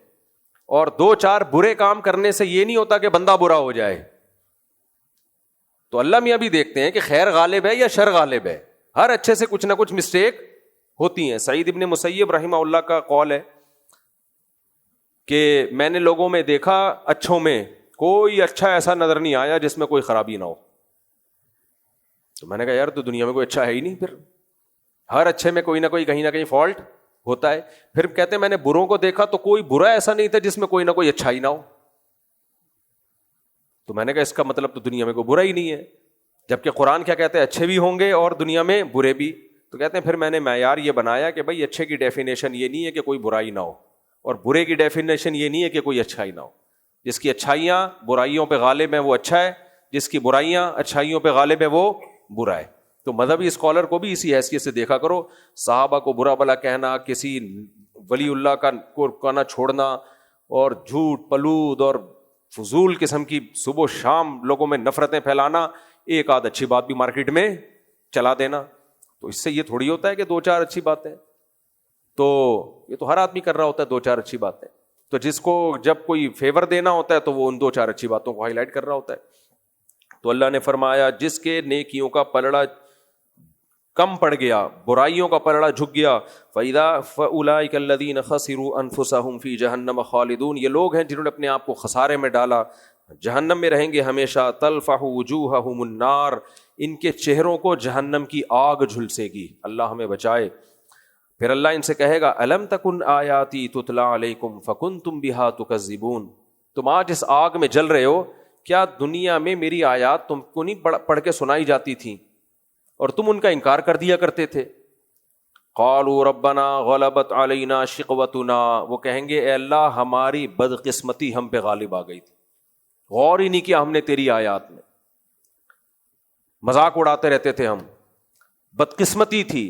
اور 2-4 برے کام کرنے سے یہ نہیں ہوتا کہ بندہ برا ہو جائے. تو اللہ میاں بھی دیکھتے ہیں کہ خیر غالب ہے یا شر غالب ہے, ہر اچھے سے کچھ نہ کچھ مسٹیک ہوتی ہیں. سعید ابن مسیب رحمہ اللہ کا قول ہے کہ میں نے لوگوں میں دیکھا اچھوں میں کوئی اچھا ایسا نظر نہیں آیا جس میں کوئی خرابی نہ ہو. تو میں نے کہا یار تو دنیا میں کوئی اچھا ہے ہی نہیں, پھر ہر اچھے میں کوئی نہ کوئی کہیں نہ کہیں فالٹ ہوتا ہے. پھر کہتے ہیں میں نے بروں کو دیکھا تو کوئی برا ایسا نہیں تھا جس میں کوئی نہ کوئی اچھائی نہ ہو. تو میں نے کہا اس کا مطلب تو دنیا میں کوئی برا ہی نہیں ہے, جبکہ قرآن کیا کہتے ہیں اچھے بھی ہوں گے اور دنیا میں برے بھی. تو کہتے ہیں پھر میں نے معیار یہ بنایا کہ بھائی اچھے کی ڈیفینیشن یہ نہیں ہے کہ کوئی برائی نہ ہو, اور برے کی ڈیفینیشن یہ نہیں ہے کہ کوئی اچھائی نہ ہو. جس کی اچھائیاں برائیوں پہ غالب ہیں وہ اچھا ہے, جس کی برائیاں اچھائیوں پہ غالب ہے وہ برا ہے. تو مذہبی اسکالر کو بھی اسی حیثیت سے دیکھا کرو. صحابہ کو برا بلا کہنا, کسی ولی اللہ کا نہ چھوڑنا, اور جھوٹ پلود اور فضول قسم کی صبح و شام لوگوں میں نفرتیں پھیلانا, ایک آدھ اچھی بات بھی مارکیٹ میں چلا دینا, تو اس سے یہ تھوڑی ہوتا ہے کہ 2-4 اچھی باتیں, تو یہ تو ہر آدمی کر رہا ہوتا ہے 2-4 اچھی باتیں. تو جس کو جب کوئی فیور دینا ہوتا ہے تو وہ ان 2-4 اچھی باتوں کو ہائی لائٹ کر رہا ہوتا ہے. تو اللہ نے فرمایا جس کے نیکیوں کا پلڑا کم پڑ گیا, برائیوں کا پلڑا جھک گیا, فَأُولَٰئِكَ الَّذِينَ خَسِرُوا أَنفُسَهُمْ فِي جَهَنَّمَ خَالِدُونَ, یہ لوگ ہیں جنہوں نے اپنے آپ کو خسارے میں ڈالا, جہنم میں رہیں گے ہمیشہ. تَلْفَحُ وُجُوهَهُمُ النَّارُ, ان کے چہروں کو جہنم کی آگ جھلسے گی, اللہ ہمیں بچائے. پھر اللہ ان سے کہے گا أَلَمْ تَكُنْ آيَاتِي تُتْلَىٰ عَلَيْكُمْ فَكُنْتُمْ بِهَا تُكَذِّبُونَ, تم آج اس آگ میں جل رہے ہو, کیا دنیا میں میری آیات تم کو نہیں پڑھ کے سنائی جاتی تھی اور تم ان کا انکار کر دیا کرتے تھے؟ قالوا ربنا غلبت علینا شقوتنا, وہ کہیں گے اے اللہ ہماری بدقسمتی ہم پہ غالب آ گئی تھی, غور ہی نہیں کیا ہم نے تیری آیات میں. مذاق اڑاتے رہتے تھے ہم. بدقسمتی تھی.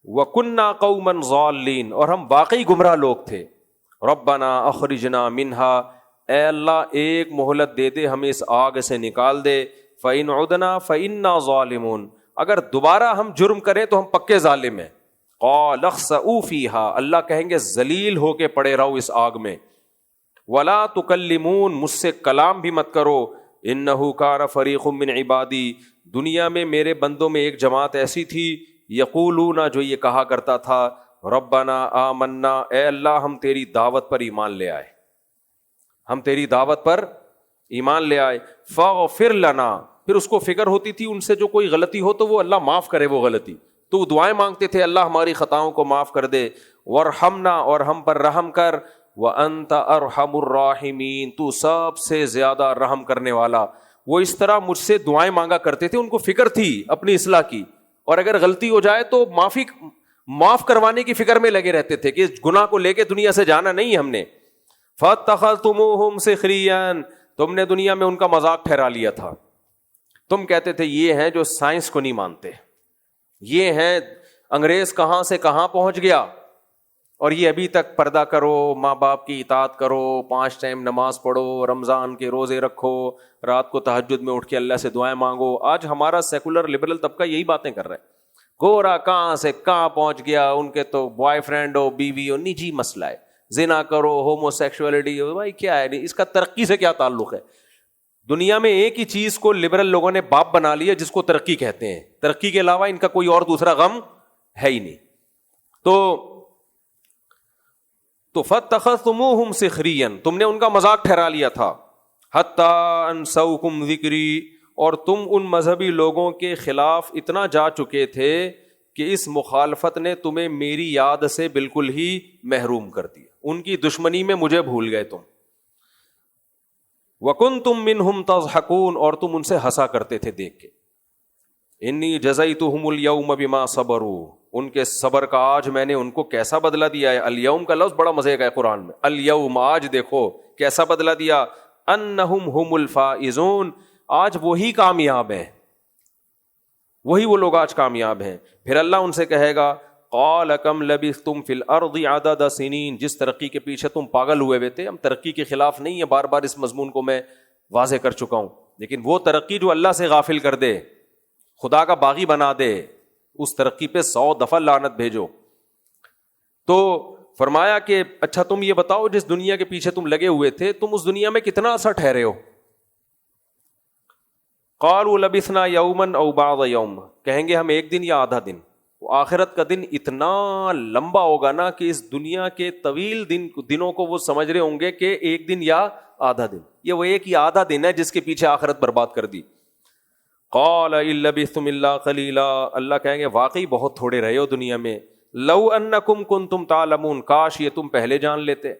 وَكُنَّا قَوْمًا ضَالِّينَ, اور ہم واقعی گمراہ لوگ تھے. رَبَّنَا أَخْرِجْنَا مِنْهَا, اے اللہ ایک مہلت دے دے, ہمیں اس آگ سے نکال دے. فَإِنْ عُدْنَا فَإِنَّا ظَالِمُونَ, اگر دوبارہ ہم جرم کریں تو ہم پکے ظالم ہیں. قَالَ اخْسَئُوا فِيهَا, اللہ کہیں گے ذلیل ہو کے پڑے رہو اس آگ میں. وَلَا تُكَلِّمُونَ, مجھ سے کلام بھی مت کرو. إِنَّهُ كَانَ فَرِيقٌ مِّنْ عِبَادِي, دنیا میں میرے بندوں میں ایک جماعت ایسی تھی, یقولون, جو یہ کہا کرتا تھا, ربنا آمنا, اے اللہ ہم تیری دعوت پر ایمان لے آئے, ہم تیری دعوت پر ایمان لے آئے. فاغفر لنا, پھر اس کو فکر ہوتی تھی ان سے جو کوئی غلطی ہو تو وہ اللہ معاف کرے وہ غلطی, تو وہ دعائیں مانگتے تھے اللہ ہماری خطاؤں کو معاف کر دے. وارحمنا, اور ہم پر رحم کر. وانت ارحم الراحمین, تو سب سے زیادہ رحم کرنے والا. وہ اس طرح مجھ سے دعائیں مانگا کرتے تھے, ان کو فکر تھی اپنی اصلاح کی, اور اگر غلطی ہو جائے تو معاف کروانے کی فکر میں لگے رہتے تھے کہ اس گناہ کو لے کے دنیا سے جانا نہیں ہم نے. فَاتَّخَذْتُمُوهُمْ سِخْرِيًّا, تم نے دنیا میں ان کا مذاق ٹھہرا لیا تھا. تم کہتے تھے یہ ہیں جو سائنس کو نہیں مانتے, یہ ہیں انگریز کہاں سے کہاں پہنچ گیا, اور یہ ابھی تک پردہ کرو, ماں باپ کی اطاعت کرو, 5 ٹائم نماز پڑھو, رمضان کے روزے رکھو, رات کو تہجد میں اٹھ کے اللہ سے دعائیں مانگو. آج ہمارا سیکولر لبرل طبقہ یہی باتیں کر رہا ہے. گورا کہاں سے کہاں پہنچ گیا, ان کے تو بوائے فرینڈ ہو, بیوی ہو, نجی مسئلہ ہے, زنا کرو, ہومو سیکشولیٹی ہو. بھائی کیا ہے, اس کا ترقی سے کیا تعلق ہے؟ دنیا میں ایک ہی چیز کو لبرل لوگوں نے باپ بنا لیا جس کو ترقی کہتے ہیں. ترقی کے علاوہ ان کا کوئی اور دوسرا غم ہے ہی نہیں. تو فَاتَّخَذْتُمُوهُمْ سِخْرِيًّا, تم نے ان کا مذاق ٹھہرا لیا تھا. حَتَّىٰ أَنسَوْكُمْ ذِكْرِي, اور تم ان مذہبی لوگوں کے خلاف اتنا جا چکے تھے کہ اس مخالفت نے تمہیں میری یاد سے بالکل ہی محروم کر دیا. ان کی دشمنی میں مجھے بھول گئے تم. وَكُنْتُمْ مِنْهُمْ تَضْحَكُونَ, اور تم ان سے ہنسا کرتے تھے دیکھ کے. انی جزیتہم اليوم بما صبروا, ان کے صبر کا آج میں نے ان کو کیسا بدلہ دیا ہے. الیوم کا لفظ بڑا مزے کا ہے قرآن میں. الیوم, آج دیکھو کیسا بدلہ دیا. انہم ہم الفائزون, آج وہی کامیاب ہیں, وہی وہ لوگ آج کامیاب ہیں. پھر اللہ ان سے کہے گا, قال کم لبثتم فی الارض عدد سنین, جس ترقی کے پیچھے تم پاگل ہوئے تھے. ہم ترقی کے خلاف نہیں ہیں, بار بار اس مضمون کو میں واضح کر چکا ہوں, لیکن وہ ترقی جو اللہ سے غافل کر دے, خدا کا باغی بنا دے, اس ترقی پہ 100 دفعہ لعنت بھیجو. تو فرمایا کہ اچھا تم یہ بتاؤ, جس دنیا کے پیچھے تم لگے ہوئے تھے, تم اس دنیا میں کتنا عرصہ ٹھہرے ہو؟ قالوا لبثنا یوما او بعض یوم, کہیں گے ہم ایک دن یا آدھا دن. آخرت کا دن اتنا لمبا ہوگا نا کہ اس دنیا کے طویل دنوں کو وہ سمجھ رہے ہوں گے کہ ایک دن یا آدھا دن. یہ وہ ایک یا آدھا دن ہے جس کے پیچھے آخرت برباد کر دی. قال ان لبثتم الا قلیلا, اللہ کہیں گے واقعی بہت تھوڑے رہے ہو دنیا میں. لو انکم کنتم تعلمون, کاش یہ تم پہلے جان لیتے.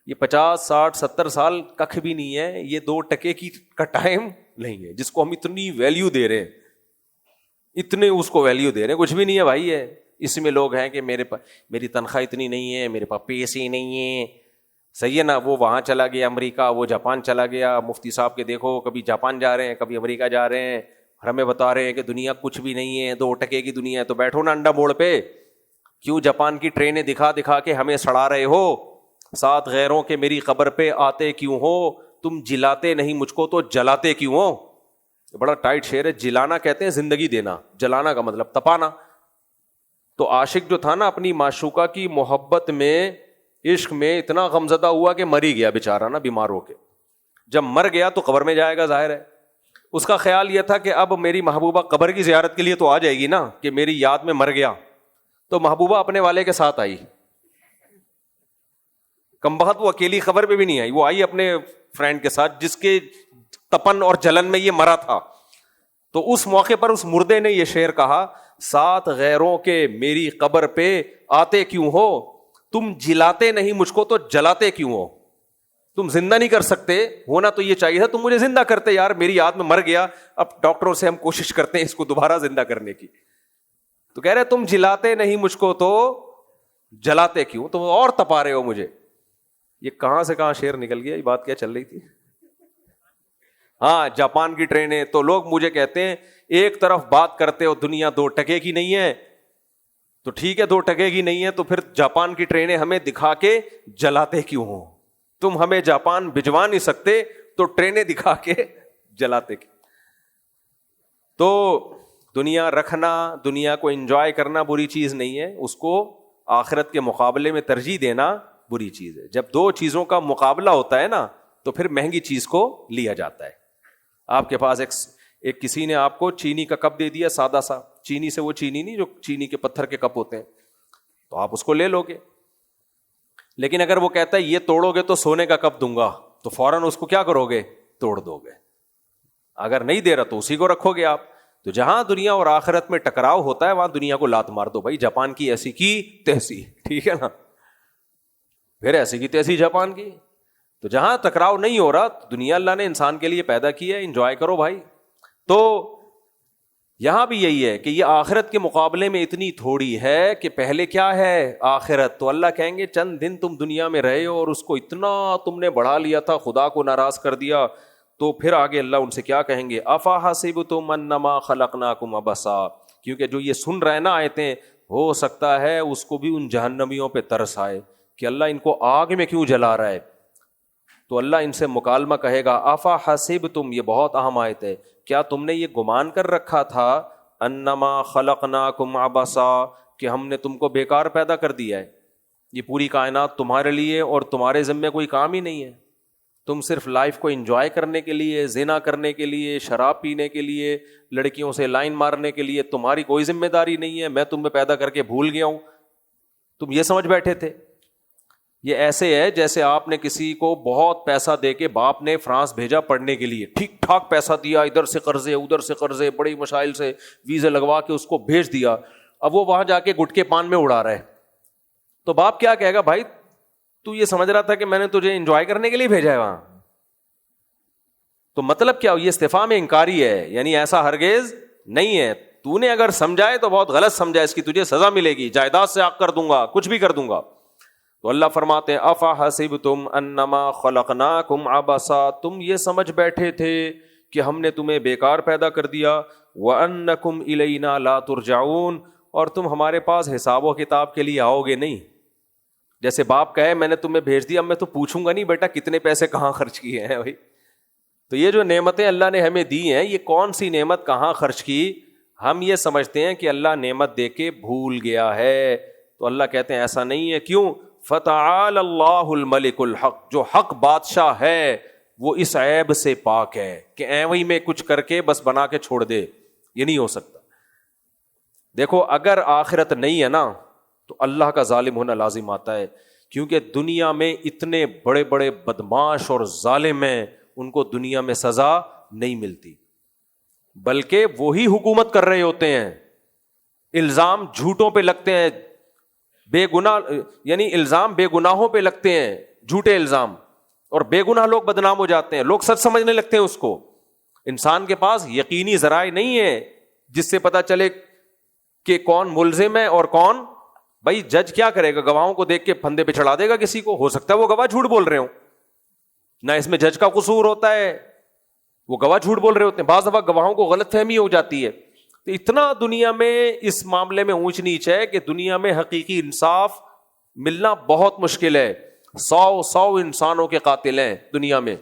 یہ 50 60 70 سال ککھ بھی نہیں ہے, یہ 2 ٹکے کا ٹائم نہیں ہے جس کو ہم اتنی ویلیو دے رہے ہیں, اتنے اس کو ویلیو دے رہے ہیں, کچھ بھی نہیں ہے بھائی. ہے اس میں لوگ ہیں کہ میری تنخواہ اتنی نہیں ہے, میرے پاس پیسے نہیں ہیں, صحیح ہے نا, وہ وہاں چلا گیا امریکہ, وہ جاپان چلا گیا. مفتی صاحب کے دیکھو کبھی جاپان جا رہے ہیں, کبھی امریکہ جا رہے ہیں, اور ہمیں بتا رہے ہیں کہ دنیا کچھ بھی نہیں ہے, 2 ٹکے کی دنیا ہے. تو بیٹھو نا انڈا موڑ پہ, کیوں جاپان کی ٹرینیں دکھا دکھا کے ہمیں سڑا رہے ہو؟ 7 غیروں کے میری قبر پہ آتے کیوں ہو؟ تم جلاتے نہیں مجھ کو تو جلاتے کیوں ہو؟ بڑا ٹائٹ شعر ہے. جلانا کہتے ہیں زندگی دینا, جلانا کا مطلب تپانا. تو عاشق جو تھا نا اپنی معشوقہ کی محبت میں, عشق میں اتنا غمزدہ ہوا کہ مر ہی گیا بیچارہ نا, بیمار ہو کے. جب مر گیا تو قبر میں جائے گا, ظاہر ہے. اس کا خیال یہ تھا کہ اب میری محبوبہ قبر کی زیارت کے لیے تو آ جائے گی نا, کہ میری یاد میں مر گیا. تو محبوبہ اپنے والے کے ساتھ آئی, کمبخت وہ اکیلی قبر پہ بھی نہیں آئی, وہ آئی اپنے فرینڈ کے ساتھ جس کے تپن اور جلن میں یہ مرا تھا. تو اس موقع پر اس مردے نے یہ شعر کہا, 7 غیروں کے میری قبر پہ آتے کیوں ہو؟ تم جلاتے نہیں مجھ کو تو جلاتے کیوں ہو؟ تم زندہ نہیں کر سکتے, ہونا تو یہ چاہیے تھا تم مجھے زندہ کرتے. یار میری یاد میں مر گیا, اب ڈاکٹروں سے ہم کوشش کرتے ہیں اس کو دوبارہ زندہ کرنے کی. تو کہہ رہے تم جلاتے نہیں مجھ کو تو جلاتے کیوں, تم اور تپا رہے ہو مجھے. یہ کہاں سے کہاں شعر نکل گیا, یہ بات کیا چل رہی تھی؟ ہاں جاپان کی ٹرینیں. تو لوگ مجھے کہتے ہیں ایک طرف بات کرتے ہو دنیا 2 ٹکے کی نہیں ہے, تو ٹھیک ہے 2 ٹکے کی نہیں ہے, تو پھر جاپان کی ٹرینیں ہمیں دکھا کے جلاتے کیوں ہو؟ تم ہمیں جاپان بھجوا نہیں سکتے تو ٹرینیں دکھا کے جلاتے کیوں؟ تو دنیا رکھنا, دنیا کو انجوائے کرنا بری چیز نہیں ہے, اس کو آخرت کے مقابلے میں ترجیح دینا بری چیز ہے. جب 2 چیزوں کا مقابلہ ہوتا ہے نا تو پھر مہنگی چیز کو لیا جاتا ہے. آپ کے پاس ایک کسی نے آپ کو چینی کا کپ دے دیا, سادہ سا چینی سے, وہ چینی نہیں جو چینی کے پتھر کے کپ ہوتے ہیں, تو آپ اس کو لے لو گے. لیکن اگر وہ کہتا ہے یہ توڑو گے تو سونے کا کپ دوں گا, تو فوراً اس کو کیا کرو گے؟ توڑ دو گے. اگر نہیں دے رہا تو اسی کو رکھو گے آپ. تو جہاں دنیا اور آخرت میں ٹکراؤ ہوتا ہے وہاں دنیا کو لات مار دو. بھائی جاپان کی ایسی کی تیسی, ٹھیک ہے نا, پھر ایسی کی تیسی جاپان کی. تو جہاں ٹکراؤ نہیں ہو رہا, دنیا اللہ نے انسان کے لیے پیدا کی ہے, انجوائے کرو بھائی. تو یہاں بھی یہی ہے کہ یہ آخرت کے مقابلے میں اتنی تھوڑی ہے کہ پہلے کیا ہے آخرت. تو اللہ کہیں گے چند دن تم دنیا میں رہے ہو اور اس کو اتنا تم نے بڑھا لیا تھا, خدا کو ناراض کر دیا. تو پھر آگے اللہ ان سے کیا کہیں گے؟ افا حسبتم انما خلقناکم عبثا. کیونکہ جو یہ سن رہے نا آیتیں, ہو سکتا ہے اس کو بھی ان جہنمیوں پہ ترس آئے کہ اللہ ان کو آگ میں کیوں جلا رہا ہے. تو اللہ ان سے مکالمہ کہے گا افا حسبتم, یہ بہت اہم آیت ہے, کیا تم نے یہ گمان کر رکھا تھا انما خلقناکم عبثا, کہ ہم نے تم کو بیکار پیدا کر دیا ہے, یہ پوری کائنات تمہارے لیے اور تمہارے ذمے کوئی کام ہی نہیں ہے, تم صرف لائف کو انجوائے کرنے کے لیے, زنا کرنے کے لیے, شراب پینے کے لیے, لڑکیوں سے لائن مارنے کے لیے, تمہاری کوئی ذمہ داری نہیں ہے, میں تمہیں پیدا کر کے بھول گیا ہوں, تم یہ سمجھ بیٹھے تھے. یہ ایسے ہے جیسے آپ نے کسی کو بہت پیسہ دے کے, باپ نے فرانس بھیجا پڑھنے کے لیے, ٹھیک ٹھاک پیسہ دیا, ادھر سے قرضے ادھر سے قرضے, بڑی مشائل سے ویزے لگوا کے اس کو بھیج دیا. اب وہ وہاں جا کے گٹکے پان میں اڑا رہا ہے, تو باپ کیا کہے گا؟ بھائی تو یہ سمجھ رہا تھا کہ میں نے تجھے انجوائے کرنے کے لیے بھیجا ہے وہاں. تو مطلب کیا؟ یہ استفہام انکاری ہے, یعنی ایسا ہرگز نہیں ہے. تو نے اگر سمجھائے تو بہت غلط سمجھا, اس کی تجھے سزا ملے گی, جائیداد سے آگ کر دوں گا, کچھ بھی کر دوں گا. تو اللہ فرماتے ہیں افا حسبتم انما خلقناکم عبثا, تم یہ سمجھ بیٹھے تھے کہ ہم نے تمہیں بیکار پیدا کر دیا, وانکم الینا لا ترجعون, اور تم ہمارے پاس حساب و کتاب کے لیے آؤ گے نہیں. جیسے باپ کہے میں نے تمہیں بھیج دیا, اب میں تو پوچھوں گا نہیں بیٹا کتنے پیسے کہاں خرچ کیے ہیں. بھائی تو یہ جو نعمتیں اللہ نے ہمیں دی ہیں, یہ کون سی نعمت کہاں خرچ کی؟ ہم یہ سمجھتے ہیں کہ اللہ نعمت دے کے بھول گیا ہے. تو اللہ کہتے ہیں ایسا نہیں ہے. کیوں؟ فتعال اللہ الملک الحق, جو حق بادشاہ ہے وہ اس عیب سے پاک ہے کہ ایویں میں کچھ کر کے بس بنا کے چھوڑ دے, یہ نہیں ہو سکتا. دیکھو اگر آخرت نہیں ہے نا تو اللہ کا ظالم ہونا لازم آتا ہے, کیونکہ دنیا میں اتنے بڑے بڑے بدماش اور ظالم ہیں, ان کو دنیا میں سزا نہیں ملتی, بلکہ وہی حکومت کر رہے ہوتے ہیں. الزام جھوٹوں پہ لگتے ہیں, بے گناہ, یعنی الزام بے گناہوں پہ لگتے ہیں, جھوٹے الزام, اور بے گناہ لوگ بدنام ہو جاتے ہیں, لوگ سچ سمجھنے لگتے ہیں اس کو. انسان کے پاس یقینی ذرائع نہیں ہے جس سے پتا چلے کہ کون ملزم ہے اور کون. بھائی جج کیا کرے گا؟ گواہوں کو دیکھ کے پھندے پہ چڑھا دے گا کسی کو, ہو سکتا ہے وہ گواہ جھوٹ بول رہے ہوں, نہ اس میں جج کا قصور ہوتا ہے, وہ گواہ جھوٹ بول رہے ہوتے ہیں. بعض دفعہ گواہوں کو غلط فہمی ہو جاتی ہے. تو اتنا دنیا میں اس معاملے میں اونچ نیچ ہے کہ دنیا میں حقیقی انصاف ملنا بہت مشکل ہے. 100 انسانوں کے قاتل ہیں دنیا میں.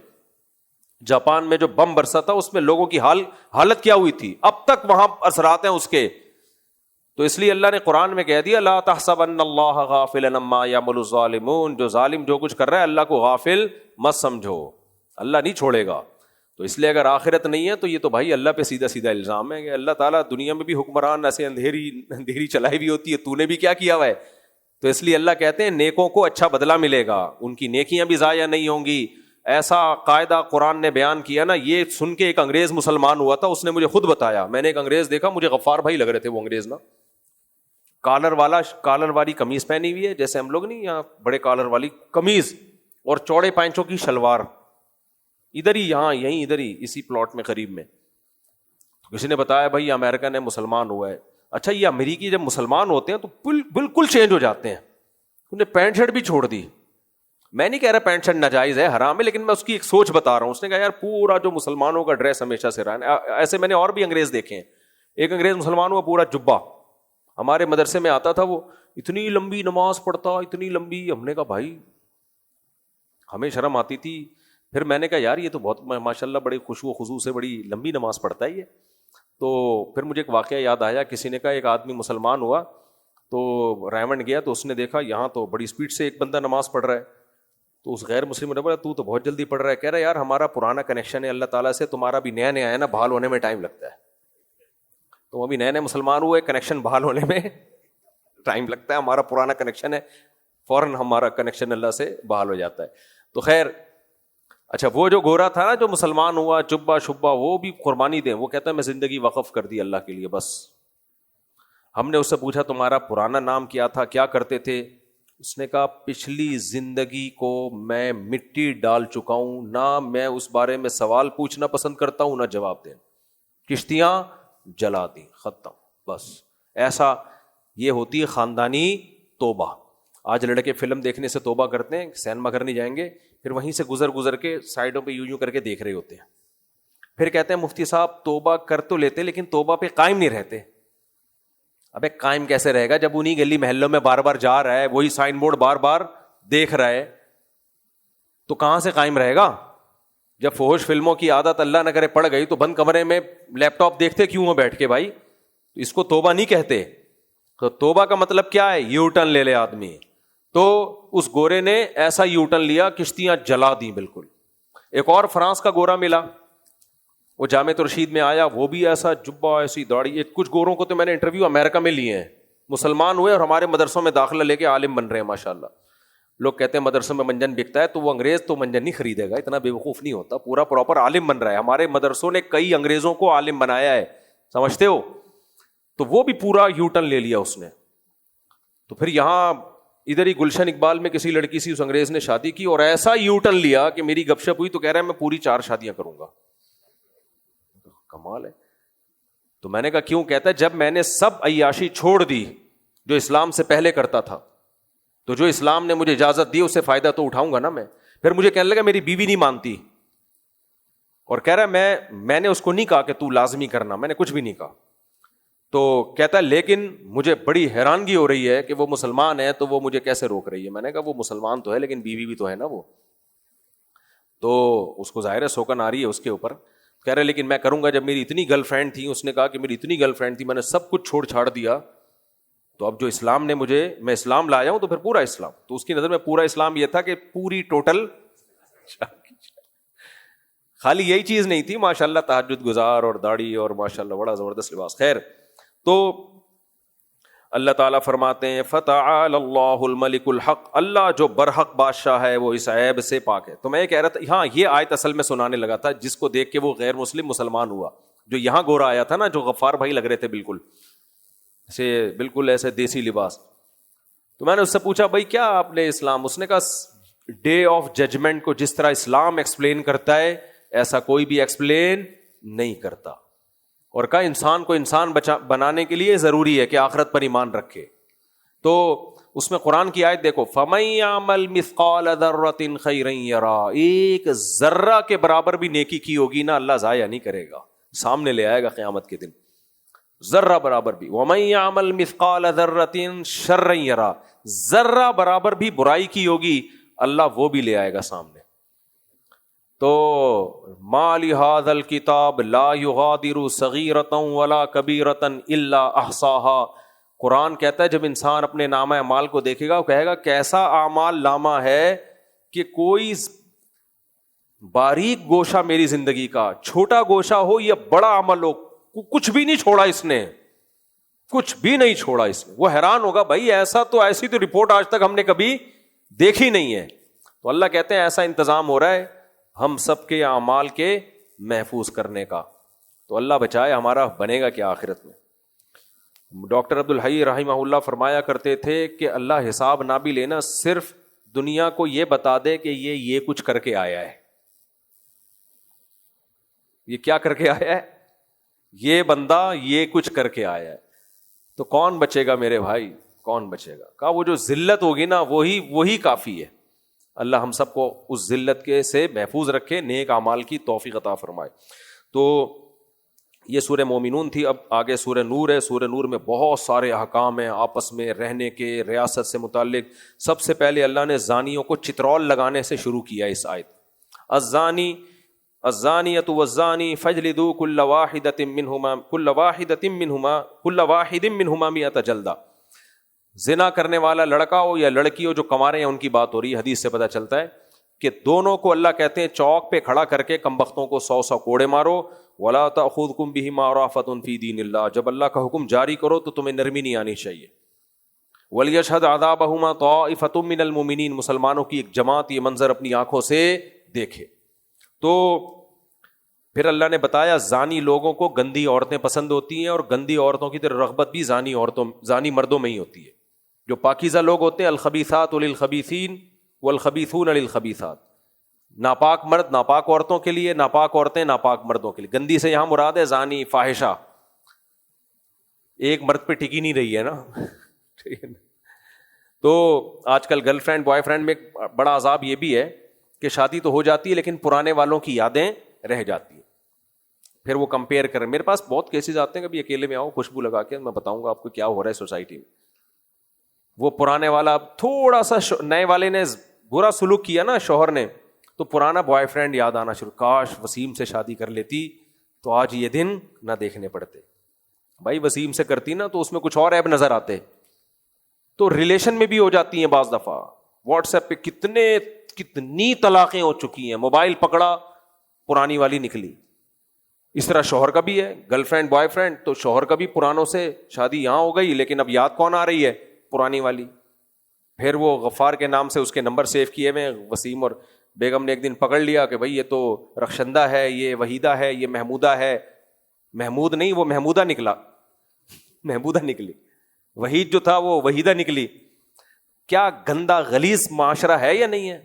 جاپان میں جو بم برسا تھا اس میں لوگوں کی حالت کیا ہوئی تھی, اب تک وہاں اثرات ہیں اس کے. تو اس لیے اللہ نے قرآن میں کہہ دیا لا تحسبن اللہ غافلا عما یعمل الظالمون, جو ظالم جو کچھ کر رہا ہے اللہ کو غافل مت سمجھو, اللہ نہیں چھوڑے گا. تو اس لیے اگر آخرت نہیں ہے تو یہ تو بھائی اللہ پہ سیدھا سیدھا الزام ہے کہ اللہ تعالیٰ دنیا میں بھی حکمران ایسے اندھیری چلائی ہوئی ہوتی ہے, تو نے بھی کیا کیا ہوا ہے. تو اس لیے اللہ کہتے ہیں نیکوں کو اچھا بدلہ ملے گا, ان کی نیکیاں بھی ضائع نہیں ہوں گی. ایسا قاعدہ قرآن نے بیان کیا نا, یہ سن کے ایک انگریز مسلمان ہوا تھا, اس نے مجھے خود بتایا. میں نے ایک انگریز دیکھا, مجھے غفار بھائی لگ رہے تھے وہ انگریز نا, کالر والی قمیض پہنی ہوئی ہے, جیسے ہم لوگ نہیں یہاں بڑے کالر والی قمیض اور چوڑے پائنچوں کی شلوار, ادھر ہی یہاں یہیں ادھر ہی اسی پلاٹ میں قریب میں. کسی نے بتایا بھائی یہ امریکن ہے مسلمان ہوا ہے. اچھا یہ امریکی جب مسلمان ہوتے ہیں تو بالکل چینج ہو جاتے ہیں, انہیں پینٹ شرٹ بھی چھوڑ دی. میں نہیں کہہ رہا پینٹ شرٹ ناجائز ہے، حرام ہے، لیکن میں اس کی ایک سوچ بتا رہا ہوں. اس نے کہا یار پورا جو مسلمانوں کا ڈریس ہمیشہ سے رہا ہے، ایسے میں نے اور بھی انگریز دیکھے ہیں. ایک انگریز مسلمانوں کا پورا جبہ، ہمارے مدرسے میں آتا تھا، وہ اتنی لمبی نماز پڑھتا، اتنی لمبی. ہم نے کہا بھائی ہمیں شرم آتی تھی. پھر میں نے کہا یار یہ تو بہت ماشاء اللہ بڑے خشوع و خضوع سے بڑی لمبی نماز پڑھتا ہے یہ. تو پھر مجھے ایک واقعہ یاد آیا. کسی نے کہا ایک آدمی مسلمان ہوا تو ریونڈ گیا تو اس نے دیکھا یہاں تو بڑی اسپیڈ سے ایک بندہ نماز پڑھ رہا ہے. تو اس غیر مسلم نے بولا تو بہت جلدی پڑھ رہا ہے. کہہ رہا ہے یار ہمارا پرانا کنیکشن ہے اللہ تعالیٰ سے، تمہارا بھی نیا نیا ہے نا، بحال ہونے میں ٹائم لگتا ہے. تو ابھی نئے نئے مسلمان ہوئے، کنیکشن بحال ہونے میں ٹائم لگتا ہے. ہمارا پرانا کنیکشن ہے، فوراً ہمارا کنیکشن اللہ سے بحال ہو جاتا ہے. تو خیر اچھا، وہ جو گورا تھا نا جو مسلمان ہوا، جبہ شبہ، وہ بھی قربانی دیں. وہ کہتا ہے میں زندگی وقف کر دی اللہ کے لیے بس. ہم نے اس سے پوچھا تمہارا پرانا نام کیا تھا، کیا کرتے تھے؟ اس نے کہا پچھلی زندگی کو میں مٹی ڈال چکا ہوں، نہ میں اس بارے میں سوال پوچھنا پسند کرتا ہوں نہ جواب دینا. کشتیاں جلا دی، ختم بس. ایسا یہ ہوتی ہے خاندانی توبہ. آج لڑکے فلم دیکھنے سے توبہ کرتے ہیں، سینما گھر نہیں جائیں گے، پھر وہیں سے گزر کے سائڈوں پہ یوں کر کے دیکھ رہے ہوتے ہیں. پھر کہتے ہیں مفتی صاحب توبہ کر تو لیتے لیکن توبہ پہ قائم نہیں رہتے. ابے قائم کیسے رہے گا جب انہیں گلی محلوں میں بار بار جا رہا ہے، وہی سائن بورڈ بار بار دیکھ رہا ہے، تو کہاں سے قائم رہے گا؟ جب فحش فلموں کی عادت اللہ نہ کرے پڑ گئی تو بند کمرے میں لیپ ٹاپ دیکھتے کیوں ہو بیٹھ کے بھائی؟ تو اس کو توبہ نہیں کہتے. تو توبہ کا مطلب کیا ہے؟ یو ٹرن لے لے آدمی. تو اس گورے نے ایسا یو ٹرن لیا، کشتیاں جلا دی بالکل. ایک اور فرانس کا گورا ملا، وہ جامع رشید میں آیا، وہ بھی ایسا جبہ، ایسی داڑھی. کچھ گوروں کو تو میں نے انٹرویو امریکہ میں لیے ہیں، مسلمان ہوئے اور ہمارے مدرسوں میں داخلہ لے کے عالم بن رہے ہیں ماشاء اللہ. لوگ کہتے ہیں مدرسوں میں منجن بکتا ہے، تو وہ انگریز تو منجن نہیں خریدے گا، اتنا بے وقوف نہیں ہوتا، پورا پراپر عالم بن رہا ہے. ہمارے مدرسوں نے کئی انگریزوں کو عالم بنایا ہے، سمجھتے ہو؟ تو وہ بھی پورا یو ٹرن لے لیا اس نے. تو پھر یہاں ادھر ہی گلشن اقبال میں کسی لڑکی سے اس انگریز نے شادی کی اور ایسا یو ٹرن لیا کہ میری گپ شپ ہوئی تو کہہ رہا ہے میں پوری 4 شادیاں کروں گا. کمال ہے. تو میں نے کہا کیوں؟ کہتا ہے جب میں نے سب عیاشی چھوڑ دی جو اسلام سے پہلے کرتا تھا، تو جو اسلام نے مجھے اجازت دی اس سے فائدہ تو اٹھاؤں گا نا میں. پھر مجھے کہنے لگا میری بیوی نہیں مانتی، اور کہہ رہا ہے میں نے اس کو نہیں کہا کہ تو لازمی کرنا، میں نے کچھ بھی نہیں کہا. تو کہتا ہے لیکن مجھے بڑی حیرانگی ہو رہی ہے کہ وہ مسلمان ہے تو وہ مجھے کیسے روک رہی ہے. میں نے کہا وہ مسلمان تو ہے لیکن بیوی بھی تو ہے نا وہ، تو اس کو ظاہر ہے سوکن آ رہی ہے اس کے اوپر. کہہ رہے لیکن میں کروں گا. جب میری اتنی گرل فرینڈ تھی، اس نے کہا کہ میری اتنی گرل فرینڈ تھی، میں نے سب کچھ چھوڑ چھاڑ دیا، تو اب جو اسلام نے میں اسلام لایا ہوں تو پھر پورا اسلام. تو اس کی نظر میں پورا اسلام یہ تھا کہ پوری ٹوٹل خالی یہی چیز نہیں تھی، ماشاء اللہ تہجد گزار اور داڑھی اور ماشاء اللہ بڑا زبردست لباس. خیر، تو اللہ تعالیٰ فرماتے ہیں فتعال اللہ الملک الحق، اللہ جو برحق بادشاہ ہے وہ اس عیب سے پاک ہے. تو میں یہ کہہ رہا تھا، ہاں یہ آیت اصل میں سنانے لگا تھا جس کو دیکھ کے وہ غیر مسلم مسلمان ہوا، جو یہاں گورا آیا تھا نا، جو غفار بھائی لگ رہے تھے بالکل ایسے دیسی لباس. تو میں نے اس سے پوچھا بھائی کیا آپ نے اسلام؟ اس نے کہا ڈے آف ججمنٹ کو جس طرح اسلام ایکسپلین کرتا ہے ایسا کوئی بھی ایکسپلین نہیں کرتا. اور کہا انسان کو انسان بنانے کے لیے ضروری ہے کہ آخرت پر ایمان رکھے. تو اس میں قرآن کی آیت دیکھو، فَمَن يَعْمَلْ مِثْقَالَ ذَرَّةٍ خَيْرًا يَرَهُ، ایک ذرہ کے برابر بھی نیکی کی ہوگی نا اللہ ضائع نہیں کرے گا، سامنے لے آئے گا قیامت کے دن، ذرہ برابر بھی. وَمَن يَعْمَلْ مِثْقَالَ ذَرَّةٍ شَرًّا يَرَهُ، ذرہ برابر بھی برائی کی ہوگی اللہ وہ بھی لے آئے گا سامنے. تو ما لہذا الکتاب لا یغادر صغیرۃ ولا کبیرۃ الا احصاها، قرآن کہتا ہے جب انسان اپنے نامہ اعمال کو دیکھے گا وہ کہے گا کیسا اعمال نامہ ہے کہ کوئی باریک گوشہ میری زندگی کا، چھوٹا گوشہ ہو یا بڑا عمل ہو، کچھ بھی نہیں چھوڑا اس نے، کچھ بھی نہیں چھوڑا اس نے. وہ حیران ہوگا بھائی ایسی تو رپورٹ آج تک ہم نے کبھی دیکھی نہیں ہے. تو اللہ کہتے ہیں ایسا انتظام ہو رہا ہے ہم سب کے اعمال کے محفوظ کرنے کا. تو اللہ بچائے ہمارا بنے گا کیا آخرت میں. ڈاکٹر عبدالحی رحمہ اللہ فرمایا کرتے تھے کہ اللہ حساب نہ بھی لینا، صرف دنیا کو یہ بتا دے کہ یہ کچھ کر کے آیا ہے. یہ کیا کر کے آیا ہے؟ یہ بندہ یہ کچھ کر کے آیا ہے. تو کون بچے گا میرے بھائی، کون بچے گا؟ کہا وہ جو ذلت ہوگی نا وہی کافی ہے. اللہ ہم سب کو اس ذلت کے سے محفوظ رکھے, نیک اعمال کی توفیق عطا فرمائے. تو یہ سورہ مومنون تھی. اب آگے سورہ نور ہے. سورہ نور میں بہت سارے احکام ہیں آپس میں رہنے کے, ریاست سے متعلق. سب سے پہلے اللہ نے زانیوں کو چترول لگانے سے شروع کیا اس آیت. الزانیۃ والزانی فاجلدوا كل واحد منہما 100 جلدہ. زنا کرنے والا لڑکا ہو یا لڑکی ہو جو کنوارے ہیں, ان کی بات ہو رہی ہے. حدیث سے پتہ چلتا ہے کہ دونوں کو اللہ کہتے ہیں چوک پہ کھڑا کر کے کمبختوں کو 100 کوڑے مارو. وَلَا تَأْخُذْكُمْ بِهِمَا رَأْفَةٌ فِي دِينِ اللَّهِ. جب اللہ کا حکم جاری کرو تو تمہیں نرمی نہیں آنی چاہیے. وَلْيَشْهَدْ عَذَابَهُمَا طَائِفَةٌ مِّنَ الْمُؤْمِنِينَ. مسلمانوں کی ایک جماعت یہ منظر اپنی آنکھوں سے دیکھے. تو پھر اللہ نے بتایا زانی لوگوں کو گندی عورتیں پسند ہوتی ہیں, اور گندی عورتوں کی طرف رغبت بھی زانی مردوں میں ہی ہوتی ہے. جو پاکیزہ لوگ ہوتے ہیں الخبیثات للخبیثین والخبیثون للخبیثات. ناپاک مرد ناپاک عورتوں کے لیے, ناپاک عورتیں ناپاک مردوں کے لیے. گندی سے یہاں مراد ہے زانی, فاحشہ. ایک مرد پہ ٹکی نہیں رہی ہے نا. تو آج کل گرل فرینڈ بوائے فرینڈ میں بڑا عذاب یہ بھی ہے کہ شادی تو ہو جاتی ہے لیکن پرانے والوں کی یادیں رہ جاتی ہیں. پھر وہ کمپیئر کریں. میرے پاس بہت کیسز آتے ہیں, کبھی اکیلے میں آؤ خوشبو لگا کے میں بتاؤں گا آپ کو کیا ہو رہا ہے سوسائٹی میں. وہ پرانے والا تھوڑا سا نئے والے نے برا سلوک کیا نا شوہر نے, تو پرانا بوائے فرینڈ یاد آنا شروع. کاش وسیم سے شادی کر لیتی تو آج یہ دن نہ دیکھنے پڑتے. بھائی وسیم سے کرتی نا تو اس میں کچھ اور عیب نظر آتے. تو ریلیشن میں بھی ہو جاتی ہیں بعض دفعہ. واٹس ایپ پہ کتنی طلاقیں ہو چکی ہیں. موبائل پکڑا پرانی والی نکلی. اس طرح شوہر کا بھی ہے, گرل فرینڈ بوائے فرینڈ, تو شوہر کا بھی پرانوں سے شادی یہاں ہو گئی لیکن اب یاد کون آ رہی ہے, پرانی والی. پھر وہ غفار کے نام سے اس کے نمبر سیو کیے ہوئے. وسیم اور بیگم نے ایک دن پکڑ لیا کہ بھائی یہ تو رخشندہ ہے, یہ وحیدہ ہے, یہ محمودہ ہے. محمود نہیں, وہ محمودہ نکلا, محمودہ نکلی. وحید جو تھا وہ وحیدہ نکلی. کیا گندا غلیظ معاشرہ ہے یا نہیں ہے؟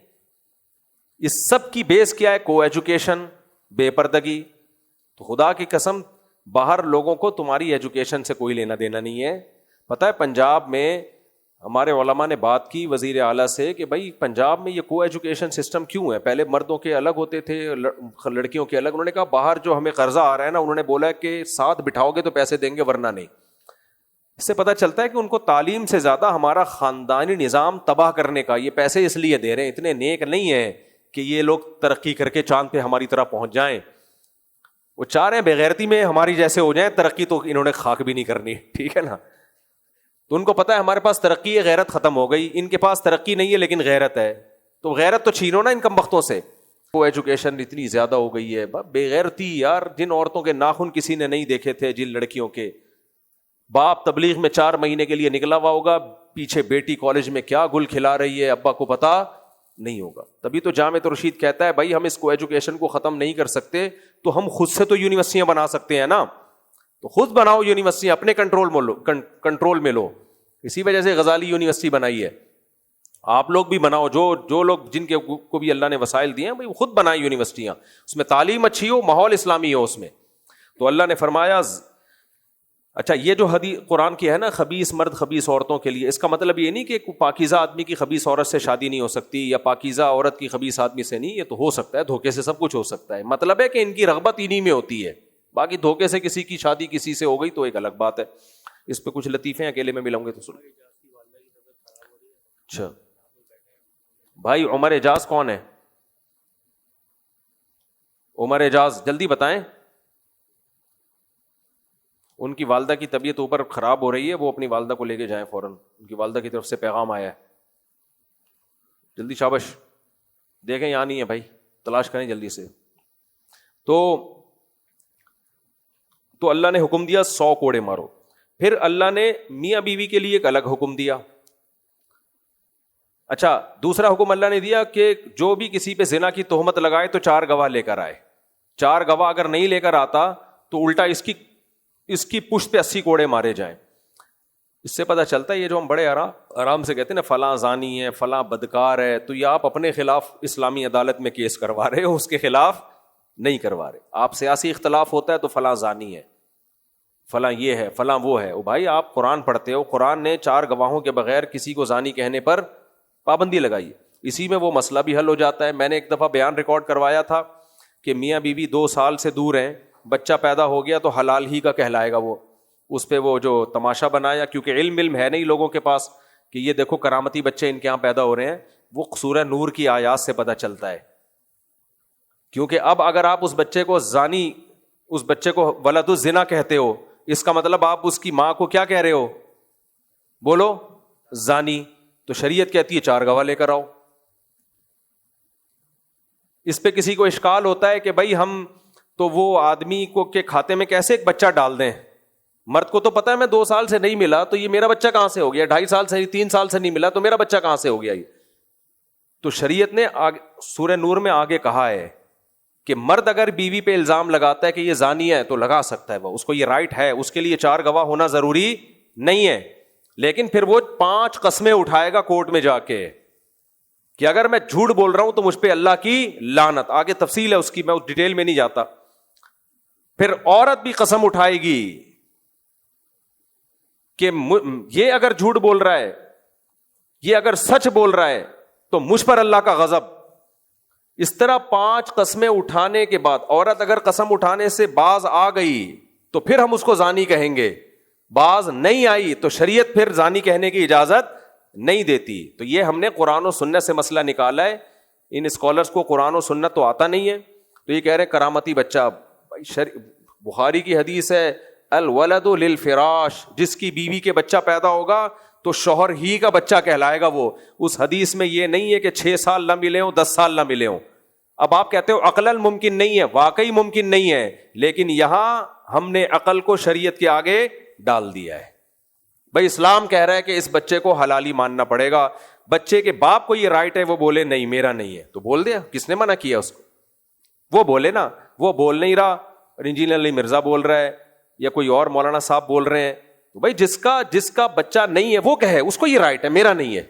اس سب کی بیس کیا ہے؟ کو ایجوکیشن, بے پردگی. تو خدا کی قسم باہر لوگوں کو تمہاری ایجوکیشن سے کوئی لینا دینا نہیں ہے. پتہ ہے پنجاب میں ہمارے علماء نے بات کی وزیر اعلیٰ سے کہ بھائی پنجاب میں یہ کو ایجوکیشن سسٹم کیوں ہے؟ پہلے مردوں کے الگ ہوتے تھے, لڑکیوں کے الگ. انہوں نے کہا باہر جو ہمیں قرضہ آ رہا ہے نا, انہوں نے بولا کہ ساتھ بٹھاؤ گے تو پیسے دیں گے ورنہ نہیں. اس سے پتہ چلتا ہے کہ ان کو تعلیم سے زیادہ ہمارا خاندانی نظام تباہ کرنے کا یہ پیسے اس لیے دے رہے ہیں. اتنے نیک نہیں ہیں کہ یہ لوگ ترقی کر کے چاند پہ ہماری طرح پہنچ جائیں. وہ چاہ رہے ہیں بغیرتی میں ہماری جیسے ہو جائیں. ترقی تو انہوں نے خاک بھی نہیں کرنی, ٹھیک ہے نا. تو ان کو پتا ہے ہمارے پاس ترقی ہے, غیرت ختم ہو گئی. ان کے پاس ترقی نہیں ہے لیکن غیرت ہے, تو غیرت تو چھینو نا ان کم بختوں سے. وہ ایجوکیشن اتنی زیادہ ہو گئی ہے. بے غیرتی یار, جن عورتوں کے ناخن کسی نے نہیں دیکھے تھے, جن لڑکیوں کے باپ تبلیغ میں 4 مہینے کے لیے نکلا ہوا ہوگا, پیچھے بیٹی کالج میں کیا گل کھلا رہی ہے, ابا کو پتا نہیں ہوگا. تبھی تو جامع رشید کہتا ہے بھائی ہم اس کو ایجوکیشن کو ختم نہیں کر سکتے تو ہم خود سے تو یونیورسٹیاں بنا سکتے ہیں نا. تو خود بناؤ یونیورسٹی, اپنے کنٹرول میں لو. اسی وجہ سے غزالی یونیورسٹی بنائی ہے. آپ لوگ بھی بناؤ, جو لوگ جن کے کو بھی اللہ نے وسائل دیے ہیں بھائی خود بنائیں یونیورسٹیاں. اس میں تعلیم اچھی ہو, ماحول اسلامی ہو اس میں. تو اللہ نے فرمایا اچھا یہ جو حدیث قرآن کی ہے نا, خبیث مرد خبیث عورتوں کے لیے, اس کا مطلب یہ نہیں کہ پاکیزہ آدمی کی خبیث عورت سے شادی نہیں ہو سکتی, یا پاکیزہ عورت کی خبیث آدمی سے نہیں. یہ تو ہو سکتا ہے, دھوکے سے سب کچھ ہو سکتا ہے. مطلب ہے کہ ان کی رغبت انہی میں ہوتی ہے. باقی دھوکے سے کسی کی شادی کسی سے ہو گئی تو ایک الگ بات ہے. اس پہ کچھ لطیفے اکیلے میں ملوں گے تو سن. اچھا بھائی عمر اعجاز کون ہے؟ عمر اعجاز جلدی بتائیں. ان کی والدہ کی طبیعت اوپر خراب ہو رہی ہے, وہ اپنی والدہ کو لے کے جائیں فوراً. ان کی والدہ کی طرف سے پیغام آیا ہے, جلدی شابش. دیکھیں یہاں نہیں ہے بھائی, تلاش کریں جلدی سے. تو اللہ نے حکم دیا 100 کوڑے مارو. پھر اللہ نے میاں بیوی کے لیے ایک الگ حکم دیا. اچھا دوسرا حکم اللہ نے دیا کہ جو بھی کسی پہ زنا کی تہمت لگائے تو 4 گواہ لے کر آئے. 4 گواہ اگر نہیں لے کر آتا تو الٹا اس کی پشت پہ 80 کوڑے مارے جائیں. اس سے پتہ چلتا ہے یہ جو ہم بڑے آرام سے کہتے ہیں نا فلاں زانی ہے, فلاں بدکار ہے, تو یہ آپ اپنے خلاف اسلامی عدالت میں کیس کروا رہے ہو, اس کے خلاف نہیں کروا رہے. آپ سیاسی اختلاف ہوتا ہے تو فلاں زانی ہے, فلاں یہ ہے, فلاں وہ ہے. او بھائی آپ قرآن پڑھتے ہو, قرآن نے 4 گواہوں کے بغیر کسی کو زانی کہنے پر پابندی لگائی ہے. اسی میں وہ مسئلہ بھی حل ہو جاتا ہے. میں نے ایک دفعہ بیان ریکارڈ کروایا تھا کہ میاں بیوی 2 سال سے دور ہیں, بچہ پیدا ہو گیا تو حلال ہی کا کہلائے گا. وہ اس پہ وہ جو تماشا بنایا, کیونکہ علم ہے نہیں لوگوں کے پاس کہ یہ دیکھو کرامتی بچے ان کے یہاں پیدا ہو رہے ہیں, وہ سورہ نور کی آیات سے پتہ چلتا ہے. کیونکہ اب اگر آپ اس بچے کو زانی, اس بچے کو ولد الزنا کہتے ہو, اس کا مطلب آپ اس کی ماں کو کیا کہہ رہے ہو؟ بولو زانی. تو شریعت کہتی ہے 4 گواہ لے کر آؤ. اس پہ کسی کو اشکال ہوتا ہے کہ بھائی ہم تو وہ آدمی کو کے کھاتے میں کیسے ایک بچہ ڈال دیں؟ مرد کو تو پتا ہے میں 2 سال سے نہیں ملا تو یہ میرا بچہ کہاں سے ہو گیا, 2.5 سال سے 3 سال سے نہیں ملا تو میرا بچہ کہاں سے ہو گیا؟ یہ تو شریعت نے سورہ نور میں آگے کہا ہے کہ مرد اگر بیوی پہ الزام لگاتا ہے کہ یہ زانی ہے تو لگا سکتا ہے, وہ اس کو یہ رائٹ ہے, اس کے لیے 4 گواہ ہونا ضروری نہیں ہے. لیکن پھر وہ 5 قسمیں اٹھائے گا کورٹ میں جا کے کہ اگر میں جھوٹ بول رہا ہوں تو مجھ پہ اللہ کی لعنت. آگے تفصیل ہے اس کی, میں اس ڈیٹیل میں نہیں جاتا. پھر عورت بھی قسم اٹھائے گی کہ یہ اگر جھوٹ بول رہا ہے, یہ اگر سچ بول رہا ہے تو مجھ پر اللہ کا غضب. اس طرح 5 قسمیں اٹھانے کے بعد عورت اگر قسم اٹھانے سے باز آ گئی تو پھر ہم اس کو زانی کہیں گے, باز نہیں آئی تو شریعت پھر زانی کہنے کی اجازت نہیں دیتی. تو یہ ہم نے قرآن و سنت سے مسئلہ نکالا ہے. ان اسکالرز کو قرآن و سنت تو آتا نہیں ہے, تو یہ کہہ رہے کرامتی بچہ. بخاری کی حدیث ہے الولد للفراش, جس کی بیوی کے بچہ پیدا ہوگا تو شوہر ہی کا بچہ کہلائے گا وہ. اس حدیث میں یہ نہیں ہے کہ 6 سال نہ ملے ہوں 10 سال نہ ملے ہوں. اب آپ کہتے ہو عقلاً ممکن نہیں ہے, واقعی ممکن نہیں ہے, لیکن یہاں ہم نے عقل کو شریعت کے آگے ڈال دیا ہے. بھائی اسلام کہہ رہا ہے کہ اس بچے کو حلالی ماننا پڑے گا. بچے کے باپ کو یہ رائٹ ہے, وہ بولے نہیں میرا نہیں ہے تو بول دیا, کس نے منع کیا اس کو؟ وہ بولے نا, وہ بول نہیں رہا, انجینئر علی مرزا بول رہا ہے یا کوئی اور مولانا صاحب بول رہے ہیں, تو بھائی جس کا بچہ نہیں ہے وہ کہے, اس کو یہ رائٹ ہے, میرا نہیں ہے,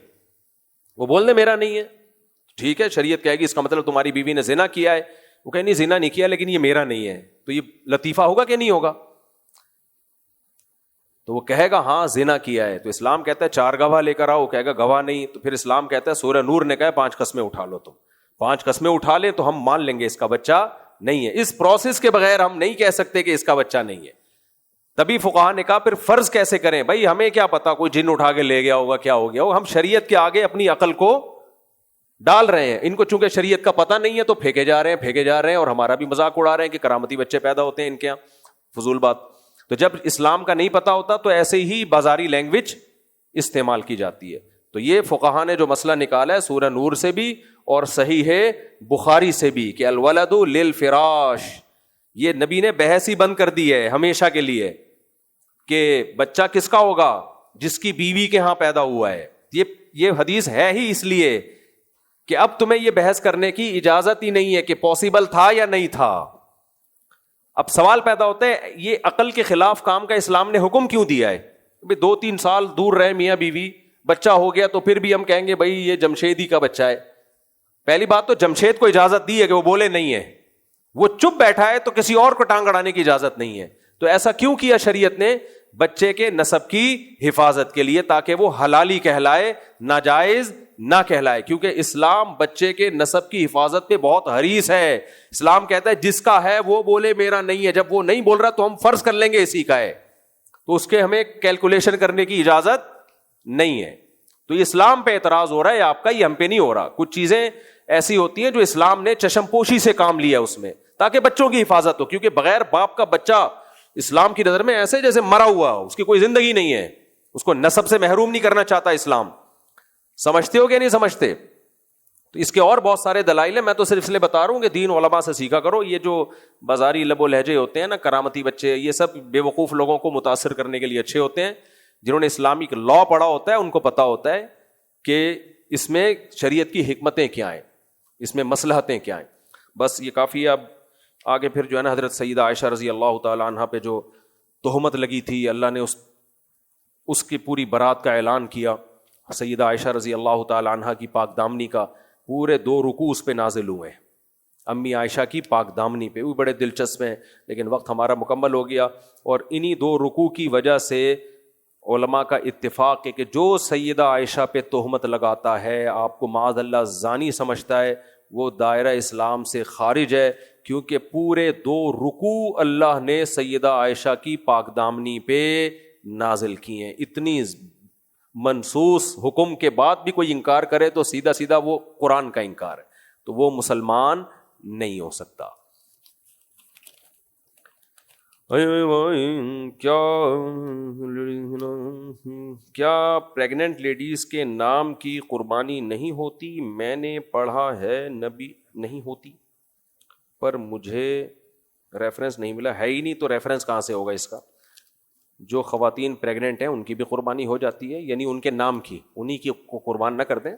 وہ بول دے میرا نہیں ہے. ٹھیک ہے, شریعت کہے گی اس کا مطلب تمہاری بیوی نے زنا کیا ہے, وہ کہے نہیں زنا نہیں کیا لیکن یہ میرا نہیں ہے, تو یہ لطیفہ ہوگا کہ نہیں ہوگا؟ تو وہ کہے گا ہاں زنا کیا ہے, تو اسلام کہتا ہے 4 گواہ لے کر آؤ, کہے گا گواہ نہیں, تو پھر اسلام کہتا ہے سورہ نور نے کہا 5 قسمیں اٹھا لو. تم 5 قسمیں اٹھا لیں تو ہم مان لیں گے اس کا بچہ نہیں ہے. اس پروسیس کے بغیر ہم نہیں کہہ سکتے کہ اس کا بچہ نہیں ہے. تبھی فقہا نے کہا پھر فرض کیسے کریں؟ بھائی ہمیں کیا پتا کوئی جن اٹھا کے لے گیا ہوگا, کیا ہو گیا ہوگا, ہم شریعت کے آگے اپنی عقل کو ڈال رہے ہیں. ان کو چونکہ شریعت کا پتہ نہیں ہے تو پھینکے جا رہے ہیں اور ہمارا بھی مذاق اڑا رہے ہیں کہ کرامتی بچے پیدا ہوتے ہیں ان کے یہاں, فضول بات. تو جب اسلام کا نہیں پتا ہوتا تو ایسے ہی بازاری لینگویج استعمال کی جاتی ہے. تو یہ فقہا نے جو مسئلہ نکالا ہے سورہ نور سے بھی اور صحیح ہے بخاری سے بھی کہ الولد للفراش, یہ نبی نے بحث ہی بند کر دی ہے ہمیشہ کے لیے کہ بچہ کس کا ہوگا؟ جس کی بیوی کے ہاں پیدا ہوا ہے. یہ حدیث ہے ہی اس لیے کہ اب تمہیں یہ بحث کرنے کی اجازت ہی نہیں ہے کہ پاسبل تھا یا نہیں تھا. اب سوال پیدا ہوتا ہے یہ عقل کے خلاف کام کا اسلام نے حکم کیوں دیا ہے؟ 2-3 سال دور رہے میاں بیوی, بچہ ہو گیا تو پھر بھی ہم کہیں گے بھائی یہ جمشیدی کا بچہ ہے. پہلی بات تو جمشید کو اجازت دی ہے کہ وہ بولے نہیں ہے, وہ چپ بیٹھا ہے تو کسی اور کو ٹانگ اڑانے کی اجازت نہیں ہے. تو ایسا کیوں کیا شریعت نے؟ بچے کے نسب کی حفاظت کے لیے, تاکہ وہ حلالی کہلائے, ناجائز نہ کہلائے. کیونکہ اسلام بچے کے نسب کی حفاظت پہ بہت حریص ہے. اسلام کہتا ہے جس کا ہے وہ بولے میرا نہیں ہے. جب وہ نہیں بول رہا تو ہم فرض کر لیں گے اسی کا ہے, تو اس کے ہمیں کیلکولیشن کرنے کی اجازت نہیں ہے. تو اسلام پہ اعتراض ہو رہا ہے آپ کا, یہ ہم پہ نہیں ہو رہا. کچھ چیزیں ایسی ہوتی ہیں جو اسلام نے چشم پوشی سے کام لیا اس میں, تاکہ بچوں کی حفاظت ہو. کیونکہ بغیر باپ کا بچہ اسلام کی نظر میں ایسے جیسے مرا ہوا, اس کی کوئی زندگی نہیں ہے, اس کو نسب سے محروم نہیں کرنا چاہتا اسلام. سمجھتے ہو کہ نہیں سمجھتے؟ تو اس کے اور بہت سارے دلائل ہیں, میں تو صرف اس لیے بتا رہا ہوں کہ دین علماء سے سیکھا کرو. یہ جو بازاری لب و لہجے ہوتے ہیں نا, کرامتی بچے, یہ سب بے وقوف لوگوں کو متاثر کرنے کے لیے اچھے ہوتے ہیں. جنہوں نے اسلامک لا پڑھا ہوتا ہے ان کو پتا ہوتا ہے کہ اس میں شریعت کی حکمتیں کیا ہیں, اس میں مصلحتیں کیا ہیں. بس یہ کافی ہے. اب آگے پھر جو ہے نا حضرت سیدہ عائشہ رضی اللہ تعالی عنہا پہ جو تہمت لگی تھی, اللہ نے اس کی پوری برات کا اعلان کیا. سیدہ عائشہ رضی اللہ تعالی عنہا کی پاک دامنی کا پورے 2 رکوع اس پہ نازل ہوئے ہیں, امی عائشہ کی پاک دامنی پہ. وہ بڑے دلچسپ ہیں لیکن وقت ہمارا مکمل ہو گیا. اور انہی 2 رکوع کی وجہ سے علماء کا اتفاق ہے کہ جو سیدہ عائشہ پہ تہمت لگاتا ہے، آپ کو معاذ اللہ زانی سمجھتا ہے، وہ دائرہ اسلام سے خارج ہے، کیونکہ پورے 2 رکوع اللہ نے سیدہ عائشہ کی پاک دامنی پہ نازل کی ہیں۔ اتنی منصوص حکم کے بعد بھی کوئی انکار کرے تو سیدھا سیدھا وہ قرآن کا انکار ہے، تو وہ مسلمان نہیں ہو سکتا۔ کیا پریگننٹ لیڈیز کے نام کی قربانی نہیں ہوتی؟ میں نے پڑھا ہے نبی نہیں ہوتی، پر مجھے ریفرنس نہیں ملا، ہے ہی نہیں تو ریفرنس کہاں سے ہوگا اس کا؟ جو خواتین پریگننٹ ہیں ان کی بھی قربانی ہو جاتی ہے، یعنی ان کے نام کی، انہی کی کو قربان نہ کر دیں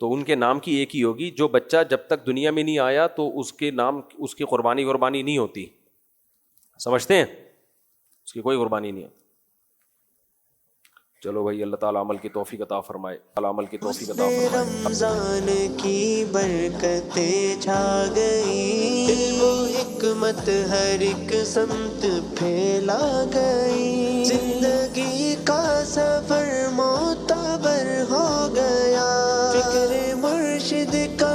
تو ان کے نام کی ایک ہی ہوگی۔ جو بچہ جب تک دنیا میں نہیں آیا تو اس کے نام، اس کی قربانی نہیں ہوتی، سمجھتے ہیں؟ اس کی کوئی قربانی نہیں ہوتی۔ چلو بھائی، اللہ تعالیٰ عمل کی توفیق عطا فرمائے، عمل کی توفیق عطا فرمائے۔ رمضان کی برکتیں چھا گئی، علم و حکمت ہر ایک سمت پھیلا گئی، زندگی کا سفر معتبر ہو گیا، فکر مرشد کا